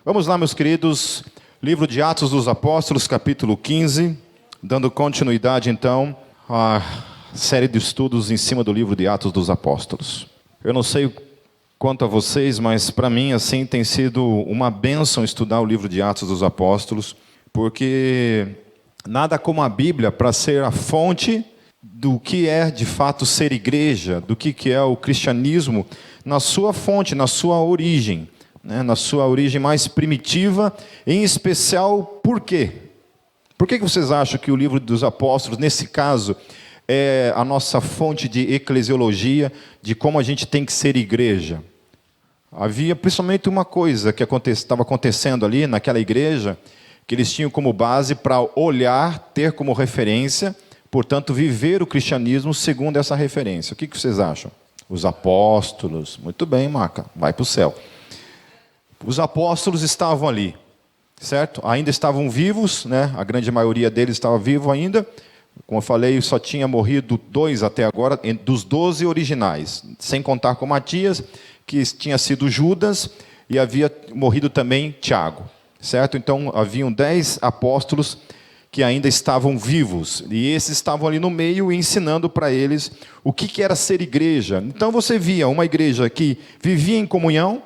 Vamos lá, meus queridos, livro de Atos dos Apóstolos, capítulo 15, dando continuidade, então, à série de estudos em cima do livro de Atos dos Apóstolos. Eu não sei quanto a vocês, mas para mim, assim, tem sido uma bênção estudar o livro de Atos dos Apóstolos, porque nada como a Bíblia para ser a fonte do que é, de fato, ser igreja, do que é o cristianismo, na sua fonte, na sua origem. Na sua origem mais primitiva, em especial, por quê? Por que vocês acham que o livro dos apóstolos, nesse caso, é a nossa fonte de eclesiologia, de como a gente tem que ser igreja? Havia principalmente uma coisa que estava acontecendo ali naquela igreja, que eles tinham como base para olhar, ter como referência, portanto, viver o cristianismo segundo essa referência. O que vocês acham? Os apóstolos. Muito bem, Maca, vai para o céu. Os apóstolos estavam ali, certo? Ainda estavam vivos, né? A grande maioria deles estava vivo ainda. Como eu falei, só tinha morrido 2 até agora, dos 12 originais, sem contar com Matias, que tinha sido Judas, e havia morrido também Tiago, certo? Então, haviam 10 apóstolos que ainda estavam vivos, e esses estavam ali no meio ensinando para eles o que era ser igreja. Então, você via uma igreja que vivia em comunhão,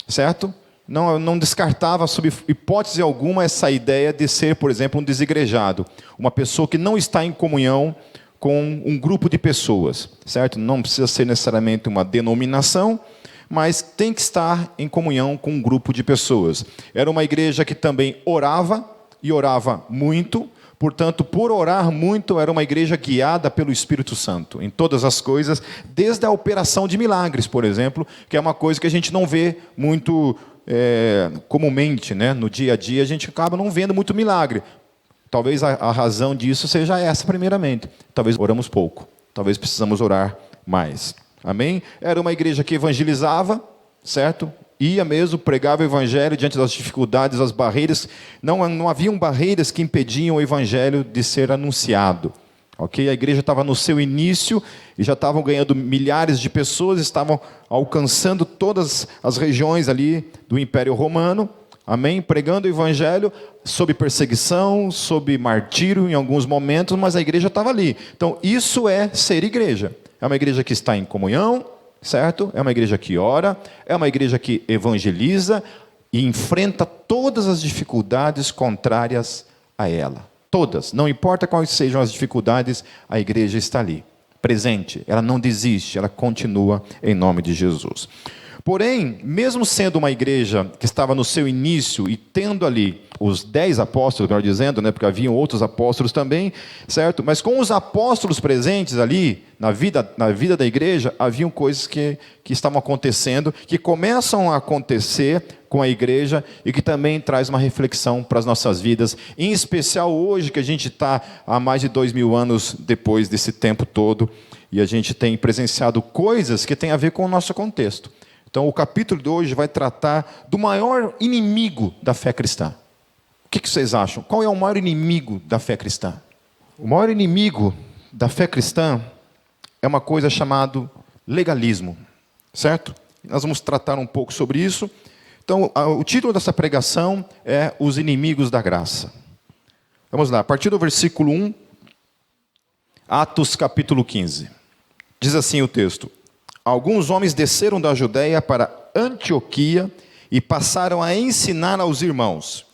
certo? Não descartava, sob hipótese alguma, essa ideia de ser, por exemplo, um desigrejado. Uma pessoa que não está em comunhão com um grupo de pessoas, certo? Não precisa ser necessariamente uma denominação, mas tem que estar em comunhão com um grupo de pessoas. Era uma igreja que também orava, e orava muito. Portanto, por orar muito, era uma igreja guiada pelo Espírito Santo, em todas as coisas, desde a operação de milagres, por exemplo, que é uma coisa que a gente não vê muito comumente, né? No dia a dia a gente acaba não vendo muito milagre. Talvez a razão disso seja essa, primeiramente. Talvez oramos pouco, talvez precisamos orar mais. Amém? Era uma igreja que evangelizava, certo? Ia mesmo, pregava o evangelho diante das dificuldades, das barreiras. Não haviam barreiras que impediam o evangelho de ser anunciado. Okay? A igreja estava no seu início e já estavam ganhando milhares de pessoas, estavam alcançando todas as regiões ali do Império Romano, amém? Pregando o evangelho sob perseguição, sob martírio em alguns momentos, mas a igreja estava ali. Então, isso é ser igreja. É uma igreja que está em comunhão, certo? É uma igreja que ora, é uma igreja que evangeliza e enfrenta todas as dificuldades contrárias a ela. Todas, não importa quais sejam as dificuldades, a igreja está ali, presente, ela não desiste, ela continua em nome de Jesus. Porém, mesmo sendo uma igreja que estava no seu início e tendo ali os 10 apóstolos, melhor dizendo, né, porque haviam outros apóstolos também, certo? Mas com os apóstolos presentes ali, na vida da igreja, haviam coisas que estavam acontecendo, que começam a acontecer com a igreja e que também traz uma reflexão para as nossas vidas, em especial hoje que a gente está há mais de 2000 anos depois desse tempo todo, e a gente tem presenciado coisas que têm a ver com o nosso contexto. Então, o capítulo de hoje vai tratar do maior inimigo da fé cristã. O que vocês acham? Qual é o maior inimigo da fé cristã? O maior inimigo da fé cristã é uma coisa chamada legalismo, certo? Nós vamos tratar um pouco sobre isso. Então, o título dessa pregação é Os Inimigos da Graça. Vamos lá, a partir do versículo 1, Atos capítulo 15. Diz assim o texto: Alguns homens desceram da Judeia para Antioquia e passaram a ensinar aos irmãos: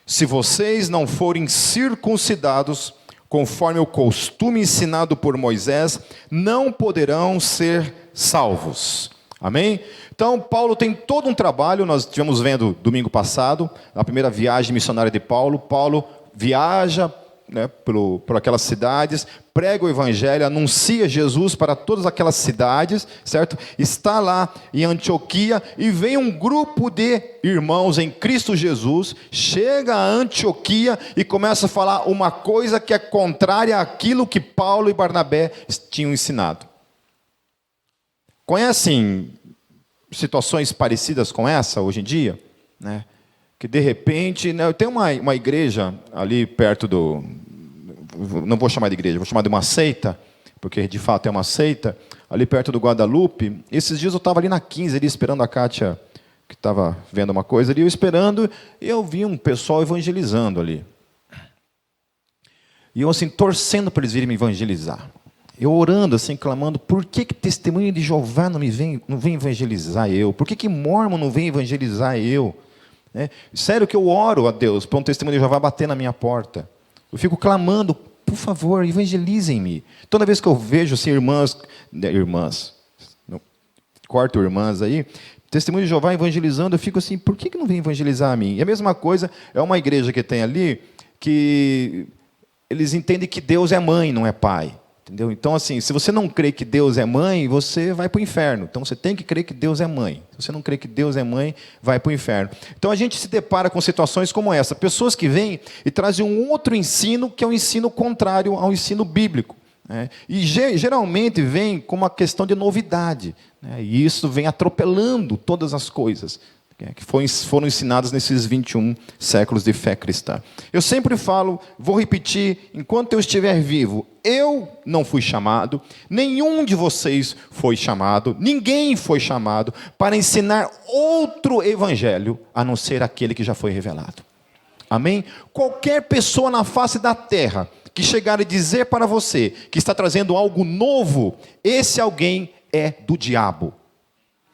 se vocês não forem circuncidados, conforme o costume ensinado por Moisés, não poderão ser salvos. Amém? Então, Paulo tem todo um trabalho, nós estivemos vendo domingo passado, na primeira viagem missionária de Paulo. Paulo viaja, né, por aquelas cidades, prega o evangelho, anuncia Jesus para todas aquelas cidades, certo? Está lá em Antioquia e vem um grupo de irmãos em Cristo Jesus, chega a Antioquia e começa a falar uma coisa que é contrária àquilo que Paulo e Barnabé tinham ensinado. Conhecem situações parecidas com essa hoje em dia, né? Que de repente, né, tem uma igreja ali perto do, não vou chamar de igreja, vou chamar de uma seita, porque de fato é uma seita, ali perto do Guadalupe. Esses dias eu estava ali na 15, ali esperando a Kátia que estava vendo uma coisa ali, eu esperando, e eu vi um pessoal evangelizando ali. E eu assim, torcendo para eles virem me evangelizar. Eu orando assim, clamando, por que testemunho de Jeová não vem evangelizar eu? Por que Mórmon não vem evangelizar eu? Sério que eu oro a Deus para um testemunho de Jeová bater na minha porta. Eu fico clamando, por favor, evangelizem-me. Toda vez que eu vejo assim, irmãs, não, corto irmãs aí, testemunho de Jeová evangelizando, eu fico assim, por que não vem evangelizar a mim? E a mesma coisa, é uma igreja que tem ali, que eles entendem que Deus é mãe, não é pai. Entendeu? Então, assim, se você não crê que Deus é mãe, você vai para o inferno. Então, você tem que crer que Deus é mãe. Se você não crê que Deus é mãe, vai para o inferno. Então, a gente se depara com situações como essa. Pessoas que vêm e trazem um outro ensino, que é um ensino contrário ao ensino bíblico. E geralmente vem com uma questão de novidade. E isso vem atropelando todas as coisas que foram ensinadas nesses 21 séculos de fé cristã. Eu sempre falo, vou repetir, enquanto eu estiver vivo, eu não fui chamado, nenhum de vocês foi chamado, ninguém foi chamado para ensinar outro evangelho, a não ser aquele que já foi revelado. Amém? Qualquer pessoa na face da terra que chegar e dizer para você que está trazendo algo novo, esse alguém é do diabo.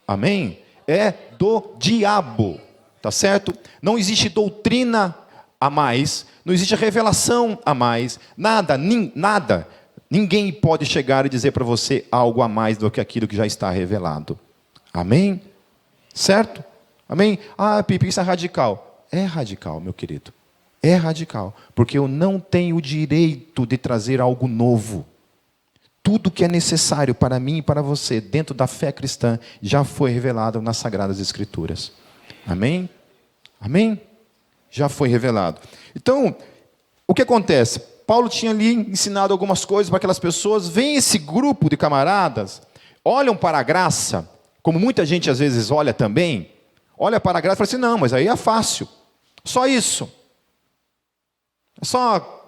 Amém? É do diabo, tá certo? Não existe doutrina a mais, não existe revelação a mais, nada, ninguém pode chegar e dizer para você algo a mais do que aquilo que já está revelado. Amém? Certo? Amém? Ah, Pipe, isso é radical. É radical, meu querido. É radical, porque eu não tenho o direito de trazer algo novo. Tudo que é necessário para mim e para você, dentro da fé cristã, já foi revelado nas Sagradas Escrituras. Amém? Amém? Já foi revelado. Então, o que acontece? Paulo tinha ali ensinado algumas coisas para aquelas pessoas. Vem esse grupo de camaradas, olham para a graça, como muita gente às vezes olha também, olha para a graça e fala assim, não, mas aí é fácil. Só isso. É só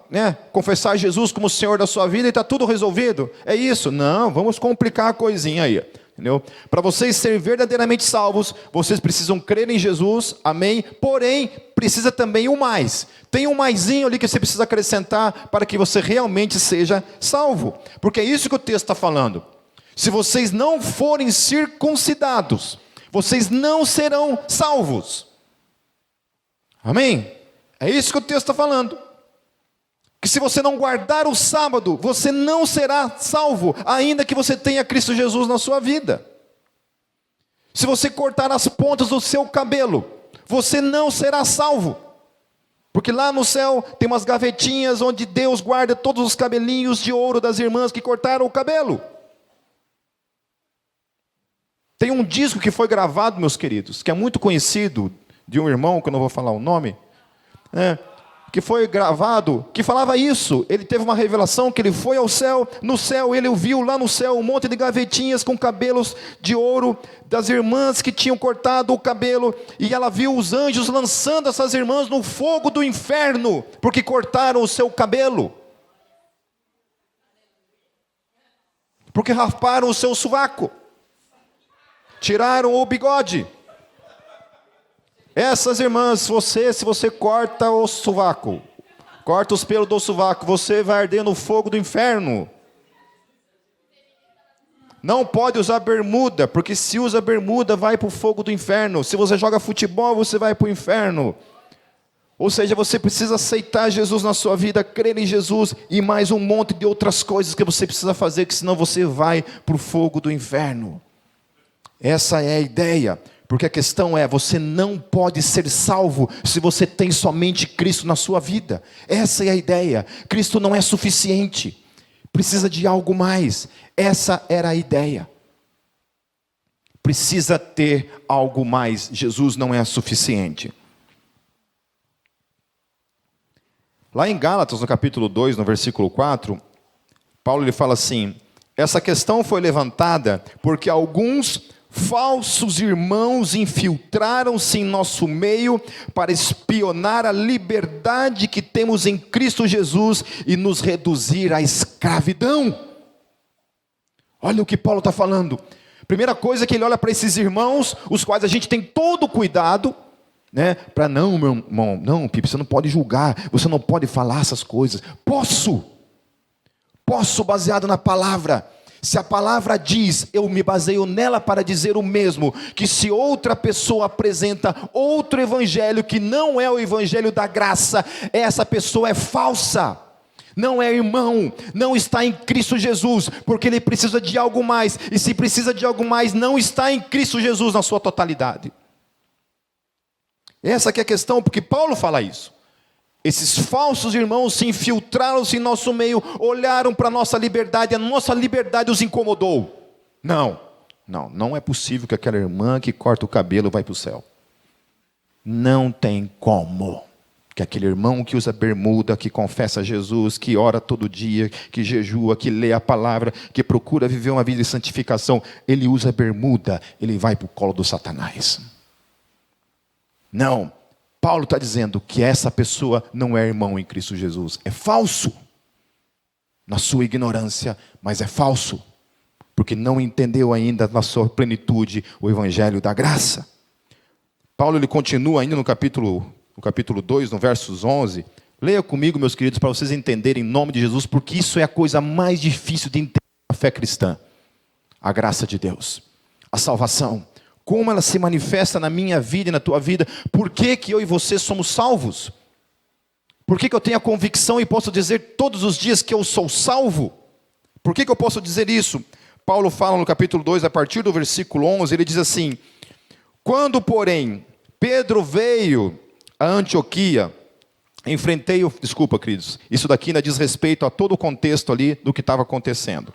confessar Jesus como o Senhor da sua vida e está tudo resolvido. É isso? Não, vamos complicar a coisinha aí. Entendeu? Para vocês serem verdadeiramente salvos, vocês precisam crer em Jesus, amém? Porém, precisa também o mais. Tem um maisinho ali que você precisa acrescentar para que você realmente seja salvo. Porque é isso que o texto está falando. Se vocês não forem circuncidados, vocês não serão salvos. Amém? É isso que o texto está falando. Que se você não guardar o sábado, você não será salvo, ainda que você tenha Cristo Jesus na sua vida. Se você cortar as pontas do seu cabelo, você não será salvo. Porque lá no céu tem umas gavetinhas onde Deus guarda todos os cabelinhos de ouro das irmãs que cortaram o cabelo. Tem um disco que foi gravado, meus queridos, que é muito conhecido, de um irmão, que eu não vou falar o nome, que foi gravado, que falava isso. Ele teve uma revelação que ele foi ao céu, no céu ele viu lá no céu um monte de gavetinhas com cabelos de ouro das irmãs que tinham cortado o cabelo, e ela viu os anjos lançando essas irmãs no fogo do inferno, porque cortaram o seu cabelo, porque rasparam o seu sovaco, tiraram o bigode. Essas irmãs, se você corta o sovaco, corta os pelos do sovaco, você vai arder no fogo do inferno. Não pode usar bermuda, porque se usa bermuda, vai para o fogo do inferno. Se você joga futebol, você vai para o inferno. Ou seja, você precisa aceitar Jesus na sua vida, crer em Jesus, e mais um monte de outras coisas que você precisa fazer, que senão você vai para o fogo do inferno. Essa é a ideia. Porque a questão é, você não pode ser salvo se você tem somente Cristo na sua vida. Essa é a ideia. Cristo não é suficiente. Precisa de algo mais. Essa era a ideia. Precisa ter algo mais. Jesus não é suficiente. Lá em Gálatas, no capítulo 2, no versículo 4, Paulo ele fala assim, essa questão foi levantada porque alguns falsos irmãos infiltraram-se em nosso meio para espionar a liberdade que temos em Cristo Jesus e nos reduzir à escravidão. Olha o que Paulo está falando. Primeira coisa que ele olha para esses irmãos, os quais a gente tem todo o cuidado, né? Para não, meu irmão, não, Pipe, você não pode julgar, você não pode falar essas coisas. Posso baseado na palavra. Se a palavra diz, eu me baseio nela para dizer o mesmo, que se outra pessoa apresenta outro evangelho que não é o evangelho da graça, essa pessoa é falsa, não é irmão, não está em Cristo Jesus, porque ele precisa de algo mais, e se precisa de algo mais, não está em Cristo Jesus na sua totalidade. Essa que é a questão, porque Paulo fala isso. Esses falsos irmãos se infiltraram-se em nosso meio, olharam para a nossa liberdade os incomodou. Não é possível que aquela irmã que corta o cabelo vai para o céu. Não tem como. Que aquele irmão que usa bermuda, que confessa Jesus, que ora todo dia, que jejua, que lê a palavra, que procura viver uma vida de santificação, ele usa bermuda, ele vai para o colo do Satanás. Não. Paulo está dizendo que essa pessoa não é irmão em Cristo Jesus. É falso. Na sua ignorância, mas é falso. Porque não entendeu ainda na sua plenitude o evangelho da graça. Paulo ele continua ainda no capítulo 2, no versos 11. Leia comigo, meus queridos, para vocês entenderem em nome de Jesus, porque isso é a coisa mais difícil de entender na fé cristã. A graça de Deus. A salvação. Como ela se manifesta na minha vida e na tua vida. Por que eu e você somos salvos? Por que eu tenho a convicção e posso dizer todos os dias que eu sou salvo? Por que eu posso dizer isso? Paulo fala no capítulo 2, a partir do versículo 11, ele diz assim: quando, porém, Pedro veio a Antioquia, desculpa, queridos, isso daqui ainda diz respeito a todo o contexto ali do que estava acontecendo.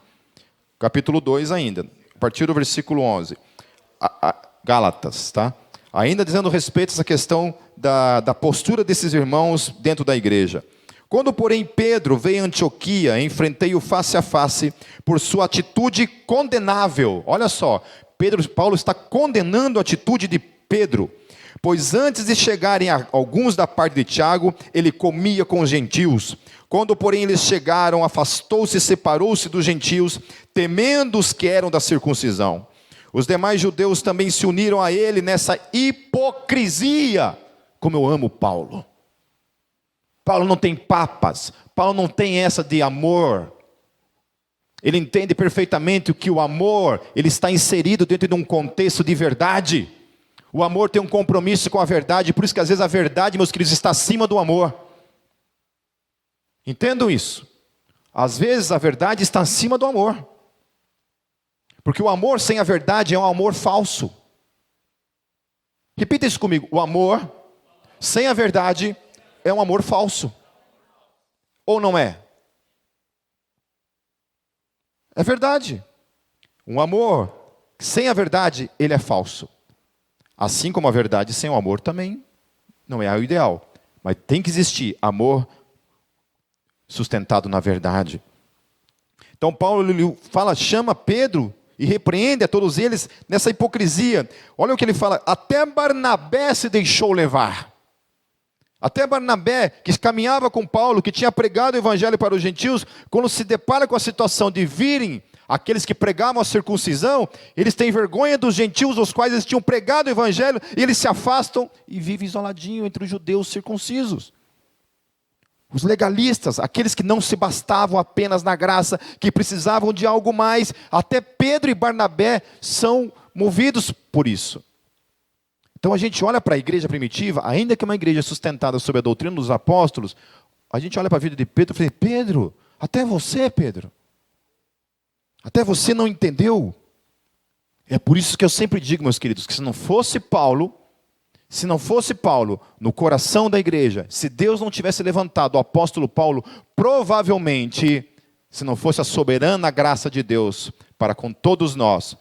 Capítulo 2 ainda, a partir do versículo 11. Gálatas, tá? Ainda dizendo respeito a essa questão da postura desses irmãos dentro da igreja. Quando, porém, Pedro veio a Antioquia, enfrentei-o face a face por sua atitude condenável. Olha só, Paulo está condenando a atitude de Pedro. Pois antes de chegarem alguns da parte de Tiago, ele comia com os gentios. Quando, porém, eles chegaram, afastou-se e separou-se dos gentios, temendo os que eram da circuncisão. Os demais judeus também se uniram a ele nessa hipocrisia. Como eu amo Paulo. Paulo não tem papas. Paulo não tem essa de amor. Ele entende perfeitamente que o amor, ele está inserido dentro de um contexto de verdade. O amor tem um compromisso com a verdade. Por isso que às vezes a verdade, meus queridos, está acima do amor. Entendam isso. Às vezes a verdade está acima do amor. Porque o amor sem a verdade é um amor falso. Repita isso comigo. O amor sem a verdade é um amor falso. Ou não é? É verdade. Um amor sem a verdade, ele é falso. Assim como a verdade sem o amor também não é o ideal. Mas tem que existir amor sustentado na verdade. Então Paulo chama Pedro e repreende a todos eles nessa hipocrisia. Olha o que ele fala: até Barnabé se deixou levar. Até Barnabé, que caminhava com Paulo, que tinha pregado o evangelho para os gentios, quando se depara com a situação de virem aqueles que pregavam a circuncisão, eles têm vergonha dos gentios, os quais eles tinham pregado o evangelho, e eles se afastam e vivem isoladinho entre os judeus circuncisos. Os legalistas, aqueles que não se bastavam apenas na graça, que precisavam de algo mais, até Pedro e Barnabé são movidos por isso. Então a gente olha para a igreja primitiva, ainda que uma igreja sustentada sobre a doutrina dos apóstolos, a gente olha para a vida de Pedro e fala: Pedro, até você não entendeu. É por isso que eu sempre digo, meus queridos, que se não fosse Paulo no coração da igreja, se Deus não tivesse levantado o apóstolo Paulo, provavelmente, se não fosse a soberana graça de Deus para com todos nós,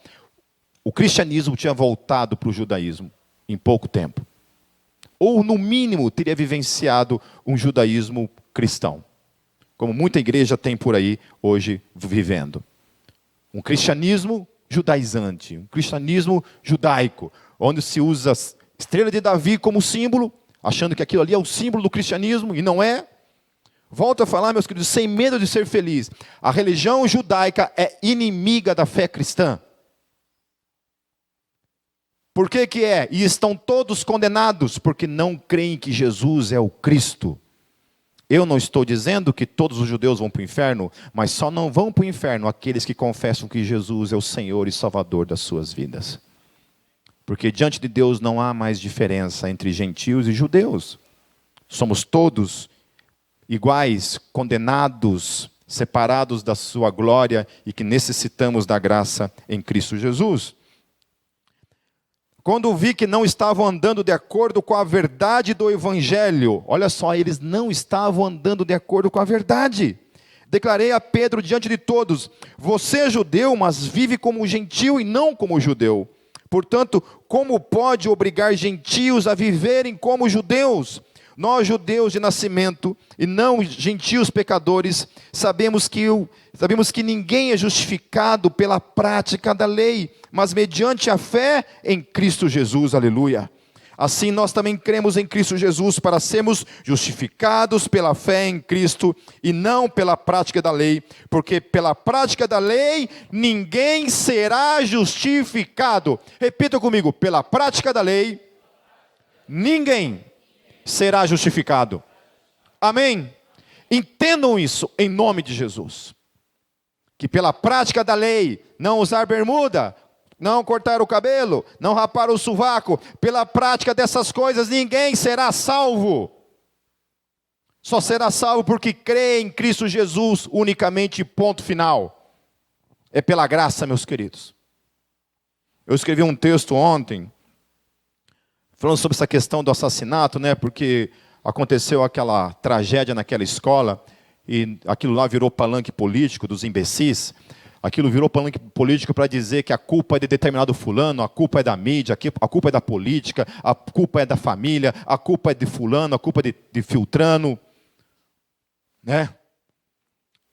o cristianismo tinha voltado para o judaísmo em pouco tempo. Ou, no mínimo, teria vivenciado um judaísmo cristão, como muita igreja tem por aí hoje vivendo. Um cristianismo judaizante, um cristianismo judaico, onde se usa estrela de Davi como símbolo, achando que aquilo ali é o símbolo do cristianismo, e não é. Volto a falar, meus queridos, sem medo de ser feliz. A religião judaica é inimiga da fé cristã. Por que que é? E estão todos condenados, porque não creem que Jesus é o Cristo. Eu não estou dizendo que todos os judeus vão para o inferno, mas só não vão para o inferno aqueles que confessam que Jesus é o Senhor e Salvador das suas vidas. Porque diante de Deus não há mais diferença entre gentios e judeus. Somos todos iguais, condenados, separados da sua glória e que necessitamos da graça em Cristo Jesus. Quando vi que não estavam andando de acordo com a verdade do Evangelho, olha só, eles não estavam andando de acordo com a verdade. Declarei a Pedro diante de todos: você é judeu, mas vive como gentio e não como judeu. Portanto, como pode obrigar gentios a viverem como judeus? Nós, judeus de nascimento, e não gentios pecadores, sabemos que ninguém é justificado pela prática da lei, mas mediante a fé em Cristo Jesus, aleluia. Assim nós também cremos em Cristo Jesus para sermos justificados pela fé em Cristo e não pela prática da lei, porque pela prática da lei ninguém será justificado. Repita comigo: pela prática da lei ninguém será justificado. Amém? Entendam isso em nome de Jesus. Que pela prática da lei, não usar bermuda, não cortar o cabelo, não rapar o sovaco, pela prática dessas coisas ninguém será salvo. Só será salvo porque crê em Cristo Jesus unicamente, ponto final. É pela graça, meus queridos. Eu escrevi um texto ontem falando sobre essa questão do assassinato, né? Porque aconteceu aquela tragédia naquela escola e aquilo lá virou palanque político dos imbecis. Aquilo virou palanque político para dizer que a culpa é de determinado fulano, a culpa é da mídia, a culpa é da política, a culpa é da família, a culpa é de fulano, a culpa é de Filtrano, né?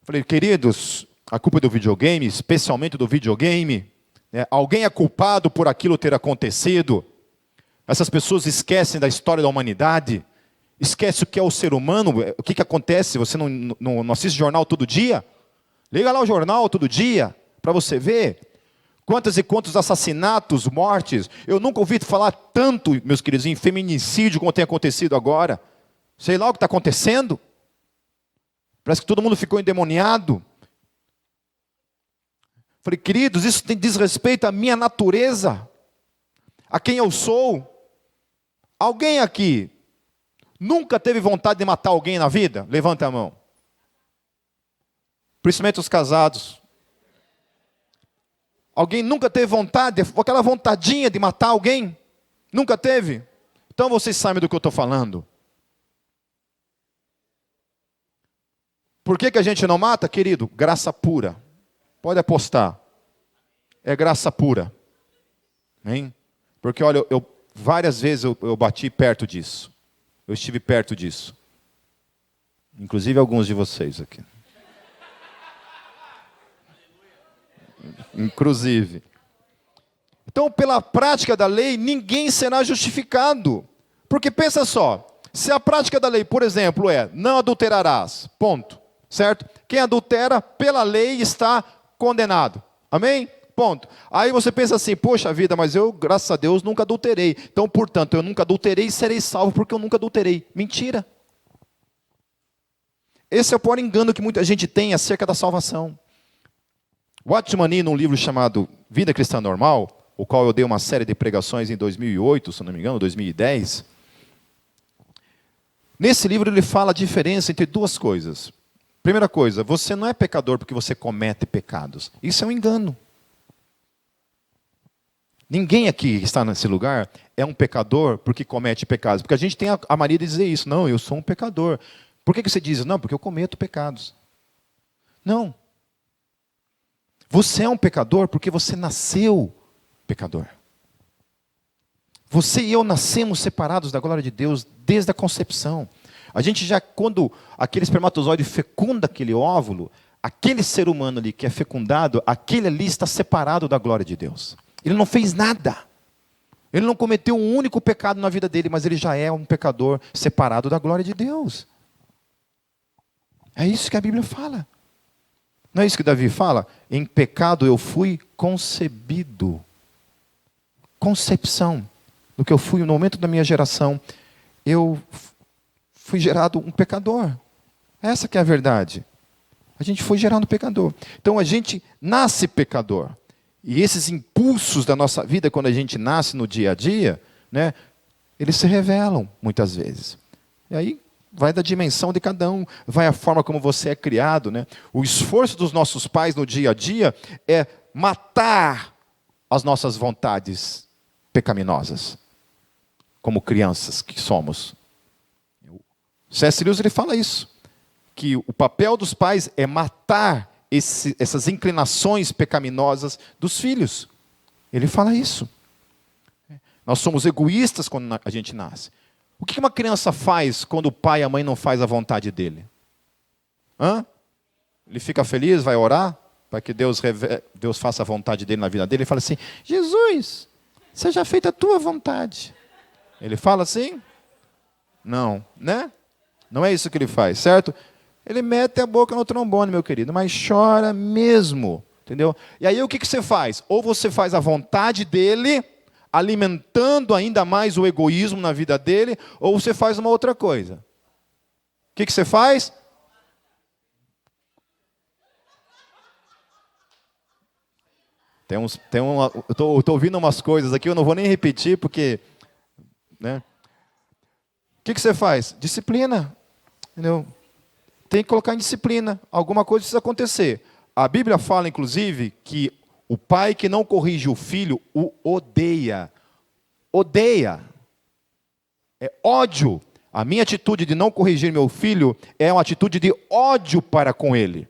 Falei, queridos, a culpa é do videogame, especialmente do videogame, né? Alguém é culpado por aquilo ter acontecido. Essas pessoas esquecem da história da humanidade, esquecem o que é o ser humano, o que acontece. Você não assiste jornal todo dia? Liga lá o jornal todo dia, para você ver quantos e quantos assassinatos, mortes. Eu nunca ouvi falar tanto, meus queridos, em feminicídio como tem acontecido agora. Sei lá o que está acontecendo. Parece que todo mundo ficou endemoniado. Falei, queridos, isso diz respeito à minha natureza, a quem eu sou. Alguém aqui nunca teve vontade de matar alguém na vida? Levanta a mão. Principalmente os casados. Alguém nunca teve vontade, aquela vontadinha de matar alguém? Nunca teve? Então vocês sabem do que eu estou falando. Por que a gente não mata, querido? Graça pura. Pode apostar. É graça pura. Hein? Porque olha, várias vezes eu bati perto disso. Eu estive perto disso. Inclusive alguns de vocês aqui. Inclusive. Então, pela prática da lei, ninguém será justificado. Porque pensa só, se a prática da lei, por exemplo, é não adulterarás, ponto, certo? Quem adultera pela lei está condenado. Amém? Ponto. Aí você pensa assim, poxa vida, mas eu, graças a Deus, nunca adulterei. Então, portanto, eu nunca adulterei e serei salvo porque eu nunca adulterei. Mentira. Esse é o pior engano que muita gente tem acerca da salvação. Watchman Nee, num livro chamado Vida Cristã Normal, o qual eu dei uma série de pregações em 2008, se não me engano, 2010. Nesse livro ele fala a diferença entre duas coisas. Primeira coisa, você não é pecador porque você comete pecados. Isso é um engano. Ninguém aqui que está nesse lugar é um pecador porque comete pecados. Porque a gente tem a mania de dizer isso. Não, eu sou um pecador. Por que você diz? Não, porque eu cometo pecados. Não. Você é um pecador porque você nasceu pecador. Você e eu nascemos separados da glória de Deus desde a concepção. A gente já, quando aquele espermatozoide fecunda aquele óvulo, aquele ser humano ali que é fecundado, aquele ali está separado da glória de Deus. Ele não fez nada. Ele não cometeu um único pecado na vida dele, mas ele já é um pecador separado da glória de Deus. É isso que a Bíblia fala. Não é isso que Davi fala? Em pecado eu fui concebido. concepção, no que eu fui, no momento da minha geração, eu fui gerado um pecador. Essa que é a verdade. A gente foi gerado um pecador. Então a gente nasce pecador. E esses impulsos da nossa vida, quando a gente nasce no dia a dia, né, eles se revelam muitas vezes. E aí vai da dimensão de cada um, vai a forma como você é criado, né? O esforço dos nossos pais no dia a dia é matar as nossas vontades pecaminosas, como crianças que somos. C.S. Lewis ele fala isso, que o papel dos pais é matar essas inclinações pecaminosas dos filhos. Ele fala isso. Nós somos egoístas quando a gente nasce. O que uma criança faz quando o pai e a mãe não faz a vontade dele? Ele fica feliz, vai orar, para que Deus faça a vontade dele na vida dele. Ele fala assim, Jesus, seja feita a tua vontade. Ele fala assim? Não, né? Não é isso que ele faz, certo? Ele mete a boca no trombone, meu querido, mas chora mesmo, entendeu? E aí o que você faz? Ou você faz a vontade dele, alimentando ainda mais o egoísmo na vida dele, ou você faz uma outra coisa. O que você faz? Eu estou ouvindo umas coisas aqui, eu não vou nem repetir, porque... né? O que você faz? Disciplina. Entendeu? Tem que colocar em disciplina. Alguma coisa precisa acontecer. A Bíblia fala, inclusive, que o pai que não corrige o filho o odeia. Odeia. É ódio. A minha atitude de não corrigir meu filho é uma atitude de ódio para com ele.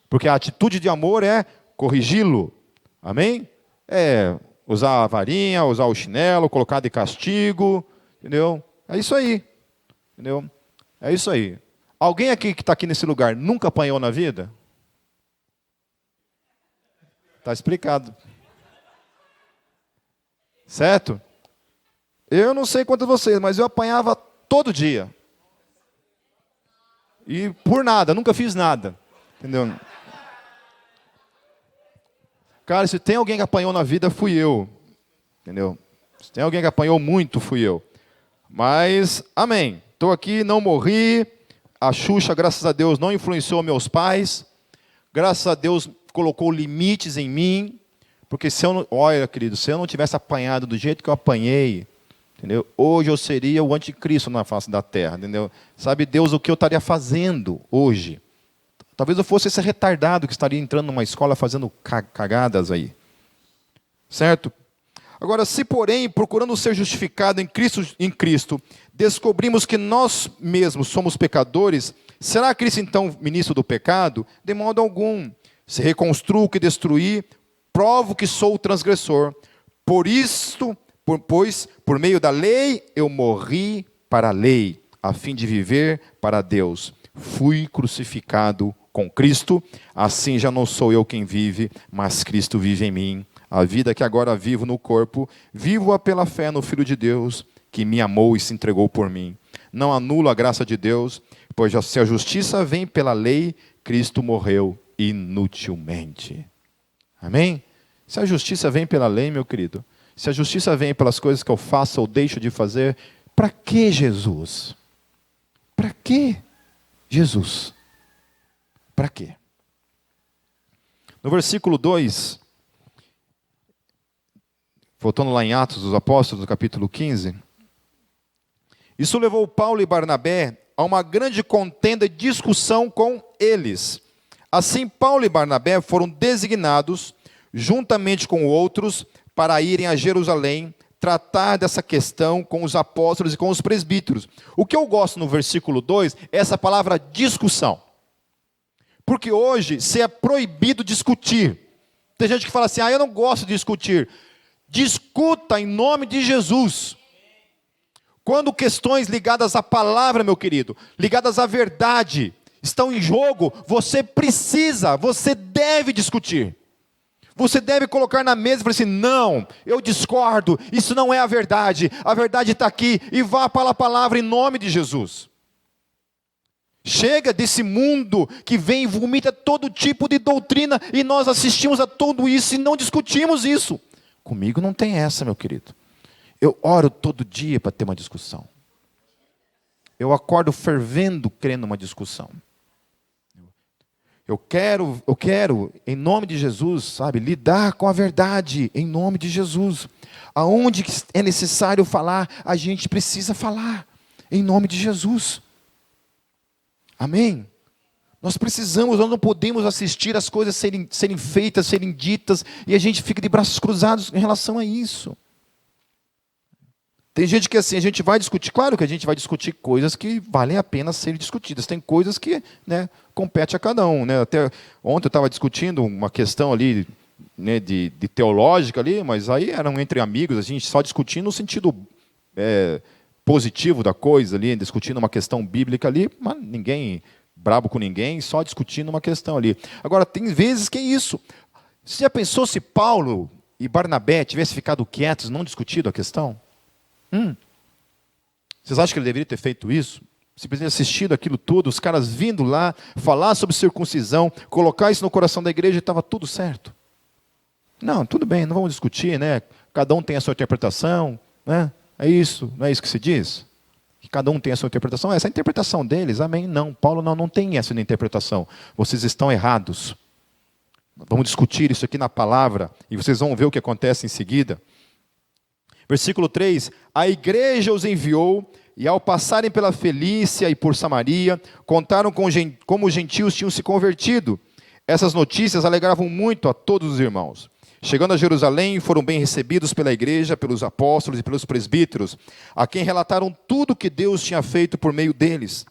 Porque a atitude de amor é corrigi-lo. Amém? É usar a varinha, usar o chinelo, colocar de castigo. Entendeu? É isso aí. Entendeu? É isso aí. Alguém aqui que está aqui nesse lugar nunca apanhou na vida? Está explicado. Certo? Eu não sei quanto vocês, mas eu apanhava todo dia. E por nada, nunca fiz nada. Entendeu? Cara, se tem alguém que apanhou na vida, fui eu. Entendeu? Se tem alguém que apanhou muito, fui eu. Mas, amém. Estou aqui, não morri. A Xuxa, graças a Deus, não influenciou meus pais. Graças a Deus, colocou limites em mim. Porque se eu não... Olha, querido, se eu não tivesse apanhado do jeito que eu apanhei, entendeu? Hoje eu seria o anticristo na face da terra, entendeu? Sabe Deus o que eu estaria fazendo hoje? Talvez eu fosse esse retardado que estaria entrando numa escola fazendo cagadas aí. Certo? Agora, se porém, procurando ser justificado em Cristo, descobrimos que nós mesmos somos pecadores, será Cristo então ministro do pecado? De modo algum. Se reconstruo o que destruí, provo que sou o transgressor. Pois por meio da lei eu morri para a lei, a fim de viver para Deus. Fui crucificado com Cristo, assim já não sou eu quem vive, mas Cristo vive em mim. A vida que agora vivo no corpo, vivo-a pela fé no Filho de Deus, que me amou e se entregou por mim. Não anulo a graça de Deus, pois se a justiça vem pela lei, Cristo morreu inutilmente. Amém? Se a justiça vem pela lei, meu querido, se a justiça vem pelas coisas que eu faço ou deixo de fazer, para que Jesus? Para que Jesus? Para quê? No versículo 2, voltando lá em Atos dos Apóstolos, no capítulo 15, isso levou Paulo e Barnabé a uma grande contenda e discussão com eles. Assim, Paulo e Barnabé foram designados, juntamente com outros, para irem a Jerusalém, tratar dessa questão com os apóstolos e com os presbíteros. O que eu gosto no versículo 2 é essa palavra discussão. Porque hoje se é proibido discutir. Tem gente que fala assim, eu não gosto de discutir. Discuta em nome de Jesus. Quando questões ligadas à palavra, meu querido, ligadas à verdade, estão em jogo, você deve discutir. Você deve colocar na mesa e falar assim, não, eu discordo, isso não é a verdade está aqui, e vá para a palavra em nome de Jesus. Chega desse mundo que vem e vomita todo tipo de doutrina, e nós assistimos a tudo isso e não discutimos isso. Comigo não tem essa, meu querido. Eu oro todo dia para ter uma discussão. Eu acordo fervendo, querendo uma discussão. Eu quero, em nome de Jesus, sabe, lidar com a verdade, em nome de Jesus. Aonde é necessário falar, a gente precisa falar, em nome de Jesus. Amém? Nós não podemos assistir as coisas serem feitas, serem ditas, e a gente fica de braços cruzados em relação a isso. Tem gente que assim, a gente vai discutir, claro que a gente vai discutir coisas que valem a pena serem discutidas. Tem coisas que, compete a cada um. Até ontem eu estava discutindo uma questão ali, de teológica ali, mas aí eram entre amigos, a gente só discutindo no sentido positivo da coisa ali, discutindo uma questão bíblica ali, mas ninguém brabo com ninguém, só discutindo uma questão ali. Agora, tem vezes que é isso. Você já pensou se Paulo e Barnabé tivessem ficado quietos, não discutido a questão? Vocês acham que ele deveria ter feito isso? Simplesmente assistido aquilo tudo, os caras vindo lá, falar sobre circuncisão, colocar isso no coração da igreja e estava tudo certo. Não, tudo bem, não vamos discutir, cada um tem a sua interpretação, é isso, não é isso que se diz? Que cada um tem a sua interpretação, essa é a interpretação deles, amém? Não, Paulo não tem essa interpretação, vocês estão errados. Vamos discutir isso aqui na palavra, e vocês vão ver o que acontece em seguida. Versículo 3, a igreja os enviou, e ao passarem pela Felícia e por Samaria, contaram como os gentios tinham se convertido. Essas notícias alegravam muito a todos os irmãos. Chegando a Jerusalém, foram bem recebidos pela igreja, pelos apóstolos e pelos presbíteros, a quem relataram tudo o que Deus tinha feito por meio deles.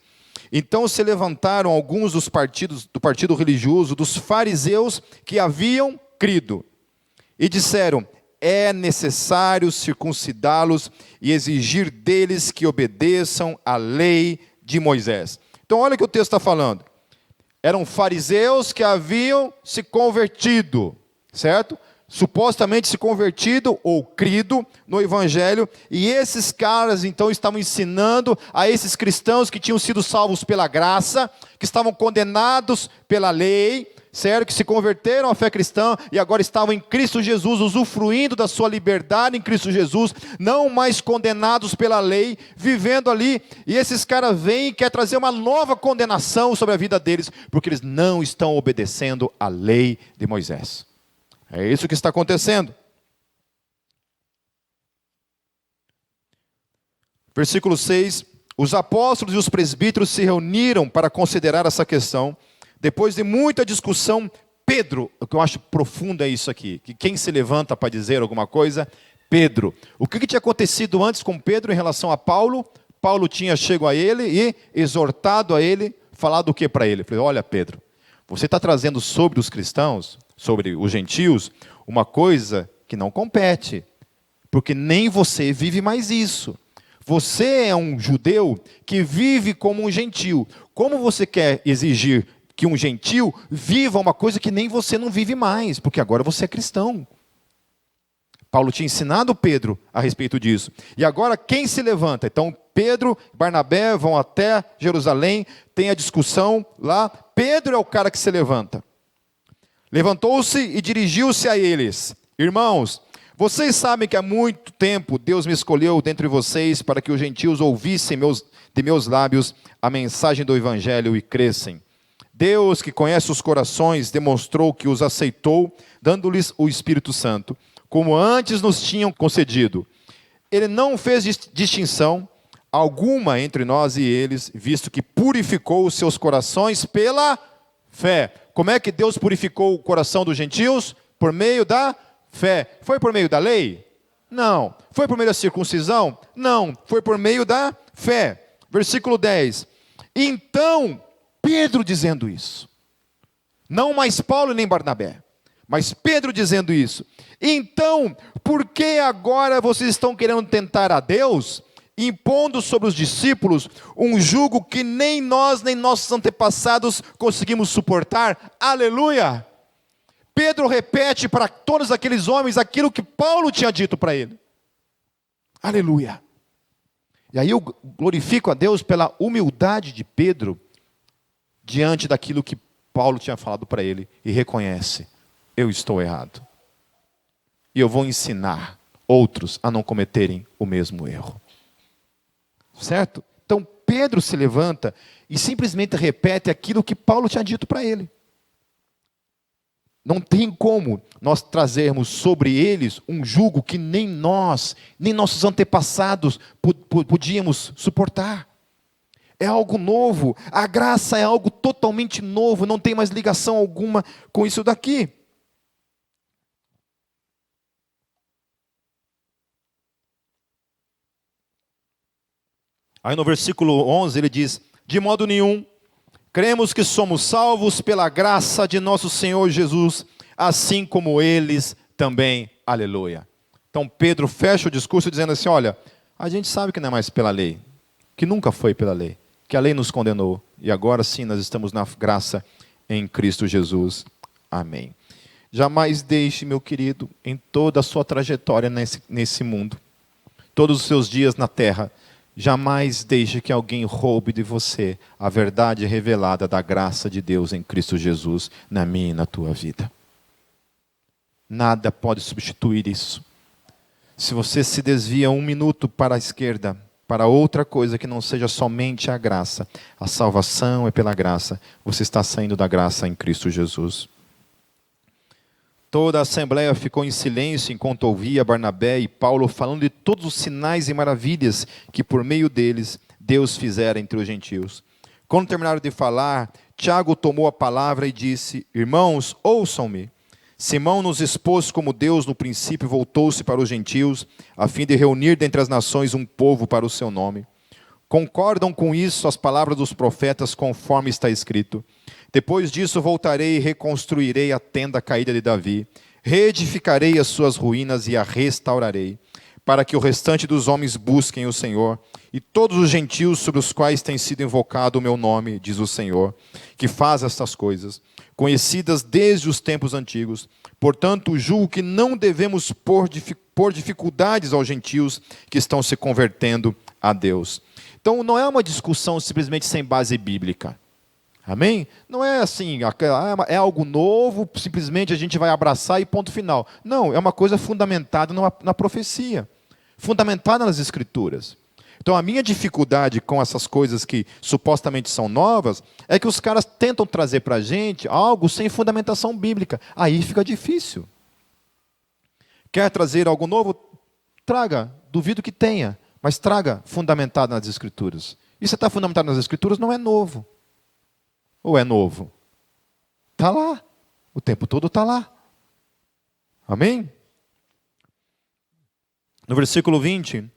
Então se levantaram alguns do partido religioso, dos fariseus que haviam crido, e disseram: é necessário circuncidá-los e exigir deles que obedeçam à lei de Moisés. Então olha o que o texto está falando. Eram fariseus que haviam se convertido, certo? Supostamente se convertido ou crido no evangelho, e esses caras então estavam ensinando a esses cristãos que tinham sido salvos pela graça, que estavam condenados pela lei, certo? Que se converteram à fé cristã e agora estavam em Cristo Jesus, usufruindo da sua liberdade em Cristo Jesus, não mais condenados pela lei, vivendo ali, e esses caras vêm e querem trazer uma nova condenação sobre a vida deles, porque eles não estão obedecendo à lei de Moisés. É isso que está acontecendo. Versículo 6, os apóstolos e os presbíteros se reuniram para considerar essa questão. Depois de muita discussão, Pedro, o que eu acho profundo é isso aqui, que quem se levanta para dizer alguma coisa, Pedro. O que tinha acontecido antes com Pedro em relação a Paulo? Paulo tinha chegado a ele e exortado a ele, falado o que para ele? Falei: olha, Pedro, você está trazendo sobre os cristãos, sobre os gentios, uma coisa que não compete, porque nem você vive mais isso. Você é um judeu que vive como um gentio. Como você quer exigir que um gentio viva uma coisa que nem você não vive mais, porque agora você é cristão? Paulo tinha ensinado Pedro a respeito disso. E agora quem se levanta? Então Pedro e Barnabé vão até Jerusalém, tem a discussão lá. Pedro é o cara que se levanta. Levantou-se e dirigiu-se a eles: irmãos, vocês sabem que há muito tempo Deus me escolheu dentre vocês para que os gentios ouvissem de meus lábios a mensagem do evangelho e crescem. Deus, que conhece os corações, demonstrou que os aceitou, dando-lhes o Espírito Santo, como antes nos tinham concedido. Ele não fez distinção alguma entre nós e eles, visto que purificou os seus corações pela fé. Como é que Deus purificou o coração dos gentios? Por meio da fé. Foi por meio da lei? Não. Foi por meio da circuncisão? Não. Foi por meio da fé. Versículo 10. Então, Pedro dizendo isso. Não mais Paulo nem Barnabé, mas Pedro dizendo isso. Então, por que agora vocês estão querendo tentar a Deus, impondo sobre os discípulos um jugo que nem nós, nem nossos antepassados conseguimos suportar? Aleluia! Pedro repete para todos aqueles homens aquilo que Paulo tinha dito para ele. Aleluia! E aí eu glorifico a Deus pela humildade de Pedro, diante daquilo que Paulo tinha falado para ele, e reconhece: eu estou errado. e eu vou ensinar outros a não cometerem o mesmo erro. Certo? Então Pedro se levanta e simplesmente repete aquilo que Paulo tinha dito para ele. Não tem como nós trazermos sobre eles um jugo que nem nós, nem nossos antepassados podíamos suportar. É algo novo, a graça é algo totalmente novo, não tem mais ligação alguma com isso daqui. Aí no versículo 11 ele diz: de modo nenhum, cremos que somos salvos pela graça de nosso Senhor Jesus, assim como eles também. Aleluia. Então Pedro fecha o discurso dizendo assim: olha, a gente sabe que não é mais pela lei, que nunca foi pela lei, que a lei nos condenou, e agora sim nós estamos na graça em Cristo Jesus. Amém. Jamais deixe, meu querido, em toda a sua trajetória nesse mundo, todos os seus dias na terra, jamais deixe que alguém roube de você a verdade revelada da graça de Deus em Cristo Jesus, na minha e na tua vida. Nada pode substituir isso. Se você se desvia um minuto para a esquerda, para outra coisa que não seja somente a graça, a salvação é pela graça, você está saindo da graça em Cristo Jesus. Toda a assembleia ficou em silêncio enquanto ouvia Barnabé e Paulo falando de todos os sinais e maravilhas que por meio deles Deus fizera entre os gentios. Quando terminaram de falar, Tiago tomou a palavra e disse: irmãos, ouçam-me. Simão nos expôs como Deus no princípio voltou-se para os gentios, a fim de reunir dentre as nações um povo para o seu nome. Concordam com isso as palavras dos profetas, conforme está escrito: depois disso voltarei e reconstruirei a tenda caída de Davi, reedificarei as suas ruínas e a restaurarei, para que o restante dos homens busquem o Senhor, e todos os gentios sobre os quais tem sido invocado o meu nome, diz o Senhor, que faz estas coisas, conhecidas desde os tempos antigos. Portanto, julgo que não devemos pôr dificuldades aos gentios que estão se convertendo a Deus. Então, não é uma discussão simplesmente sem base bíblica. Amém? Não é assim, é algo novo, simplesmente a gente vai abraçar e ponto final. Não, é uma coisa fundamentada na profecia, fundamentada nas Escrituras. Então a minha dificuldade com essas coisas que supostamente são novas, é que os caras tentam trazer para a gente algo sem fundamentação bíblica. Aí fica difícil. Quer trazer algo novo? Traga, duvido que tenha, mas traga fundamentado nas Escrituras. E se está fundamentado nas Escrituras, não é novo. Ou é novo? Está lá. O tempo todo está lá. Amém? No versículo 20.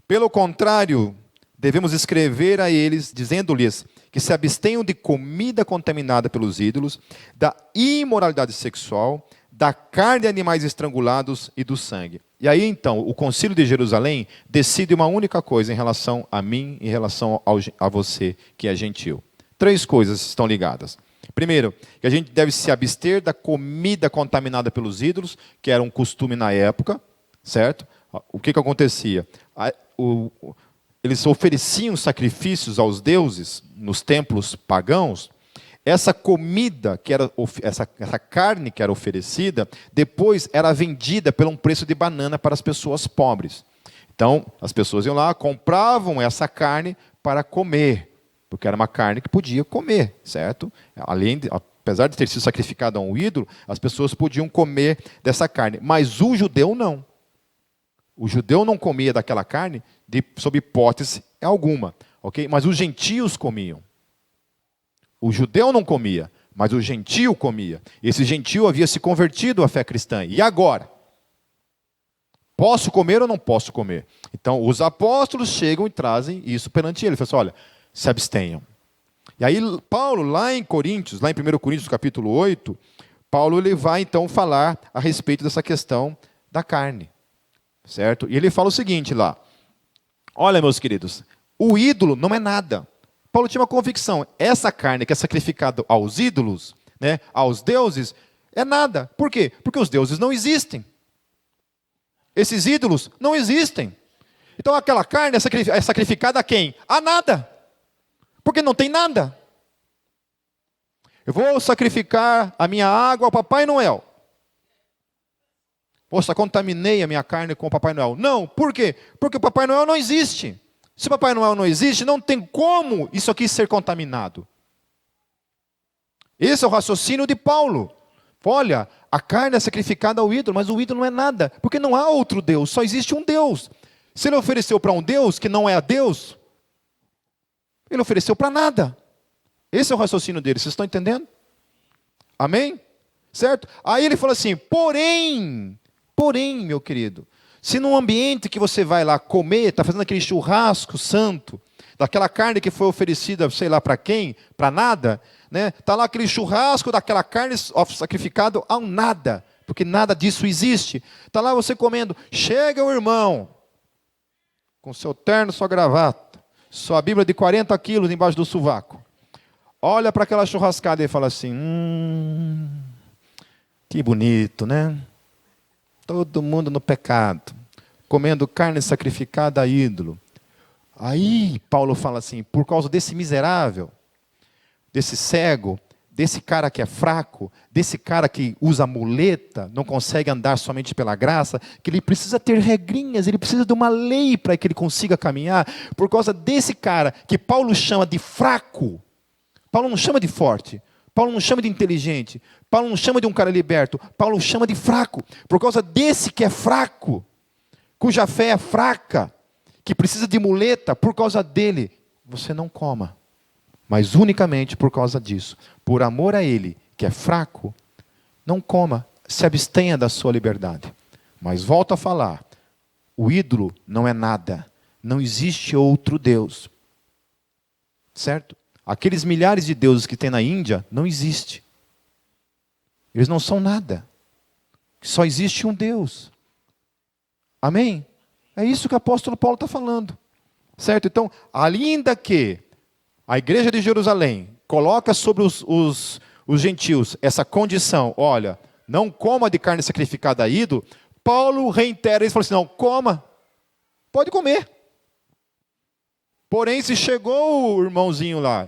Pelo contrário, devemos escrever a eles, dizendo-lhes que se abstenham de comida contaminada pelos ídolos, da imoralidade sexual, da carne de animais estrangulados e do sangue. E aí então, o Concílio de Jerusalém decide uma única coisa em relação a mim, em relação a você, que é gentil. 3 coisas estão ligadas. Primeiro, que a gente deve se abster da comida contaminada pelos ídolos, que era um costume na época, certo? O que acontecia? Eles ofereciam sacrifícios aos deuses nos templos pagãos. Essa comida, essa carne que era oferecida, depois era vendida por um preço de banana para as pessoas pobres. Então, as pessoas iam lá, compravam essa carne para comer, porque era uma carne que podia comer, certo? Apesar de ter sido sacrificada a um ídolo, as pessoas podiam comer dessa carne, mas o judeu não. O judeu não comia daquela carne sob hipótese alguma, ok? Mas os gentios comiam. O judeu não comia, mas o gentio comia. Esse gentio havia se convertido à fé cristã. E agora? Posso comer ou não posso comer? Então, os apóstolos chegam e trazem isso perante ele. Ele fala assim, olha, se abstenham. E aí, Paulo, lá em 1 Coríntios, capítulo 8, Paulo ele vai então falar a respeito dessa questão da carne. Certo? E ele fala o seguinte lá. Olha, meus queridos, o ídolo não é nada. Paulo tinha uma convicção. Essa carne que é sacrificada aos ídolos, né, aos deuses, é nada. Por quê? Porque os deuses não existem. Esses ídolos não existem. Então aquela carne é sacrificada a quem? A nada. Porque não tem nada. Eu vou sacrificar a minha água ao Papai Noel. Poxa, contaminei a minha carne com o Papai Noel. Não, por quê? Porque o Papai Noel não existe. Se o Papai Noel não existe, não tem como isso aqui ser contaminado. Esse é o raciocínio de Paulo. Olha, a carne é sacrificada ao ídolo, mas o ídolo não é nada, porque não há outro Deus, só existe um Deus. Se ele ofereceu para um Deus que não é a Deus, ele ofereceu para nada. Esse é o raciocínio dele, vocês estão entendendo? Amém? Certo? Aí ele fala assim, porém, meu querido, se num ambiente que você vai lá comer, está fazendo aquele churrasco santo, daquela carne que foi oferecida, sei lá para quem, para nada, né? Está lá aquele churrasco daquela carne sacrificada ao nada, porque nada disso existe. Está lá você comendo, chega o irmão, com seu terno, sua gravata, sua Bíblia de 40 quilos embaixo do sovaco. Olha para aquela churrascada e fala assim, que bonito, né? Todo mundo no pecado, comendo carne sacrificada a ídolo. Aí Paulo fala assim, por causa desse miserável, desse cego, desse cara que é fraco, desse cara que usa muleta, não consegue andar somente pela graça, que ele precisa ter regrinhas, ele precisa de uma lei para que ele consiga caminhar, por causa desse cara que Paulo chama de fraco. Paulo não chama de forte, Paulo não chama de inteligente, Paulo não chama de um cara liberto, Paulo chama de fraco. Por causa desse que é fraco, cuja fé é fraca, que precisa de muleta, por causa dele, você não coma. Mas unicamente por causa disso. Por amor a ele, que é fraco, não coma, se abstenha da sua liberdade. Mas volto a falar, o ídolo não é nada, não existe outro Deus. Certo? Aqueles milhares de deuses que tem na Índia, não existe. Eles não são nada. Só existe um Deus. Amém? É isso que o apóstolo Paulo está falando. Certo? Então, ainda que a igreja de Jerusalém coloca sobre os gentios essa condição, olha, não coma de carne sacrificada a ídolo, Paulo reitera isso e fala assim, não, coma, pode comer. Porém, se chegou o irmãozinho lá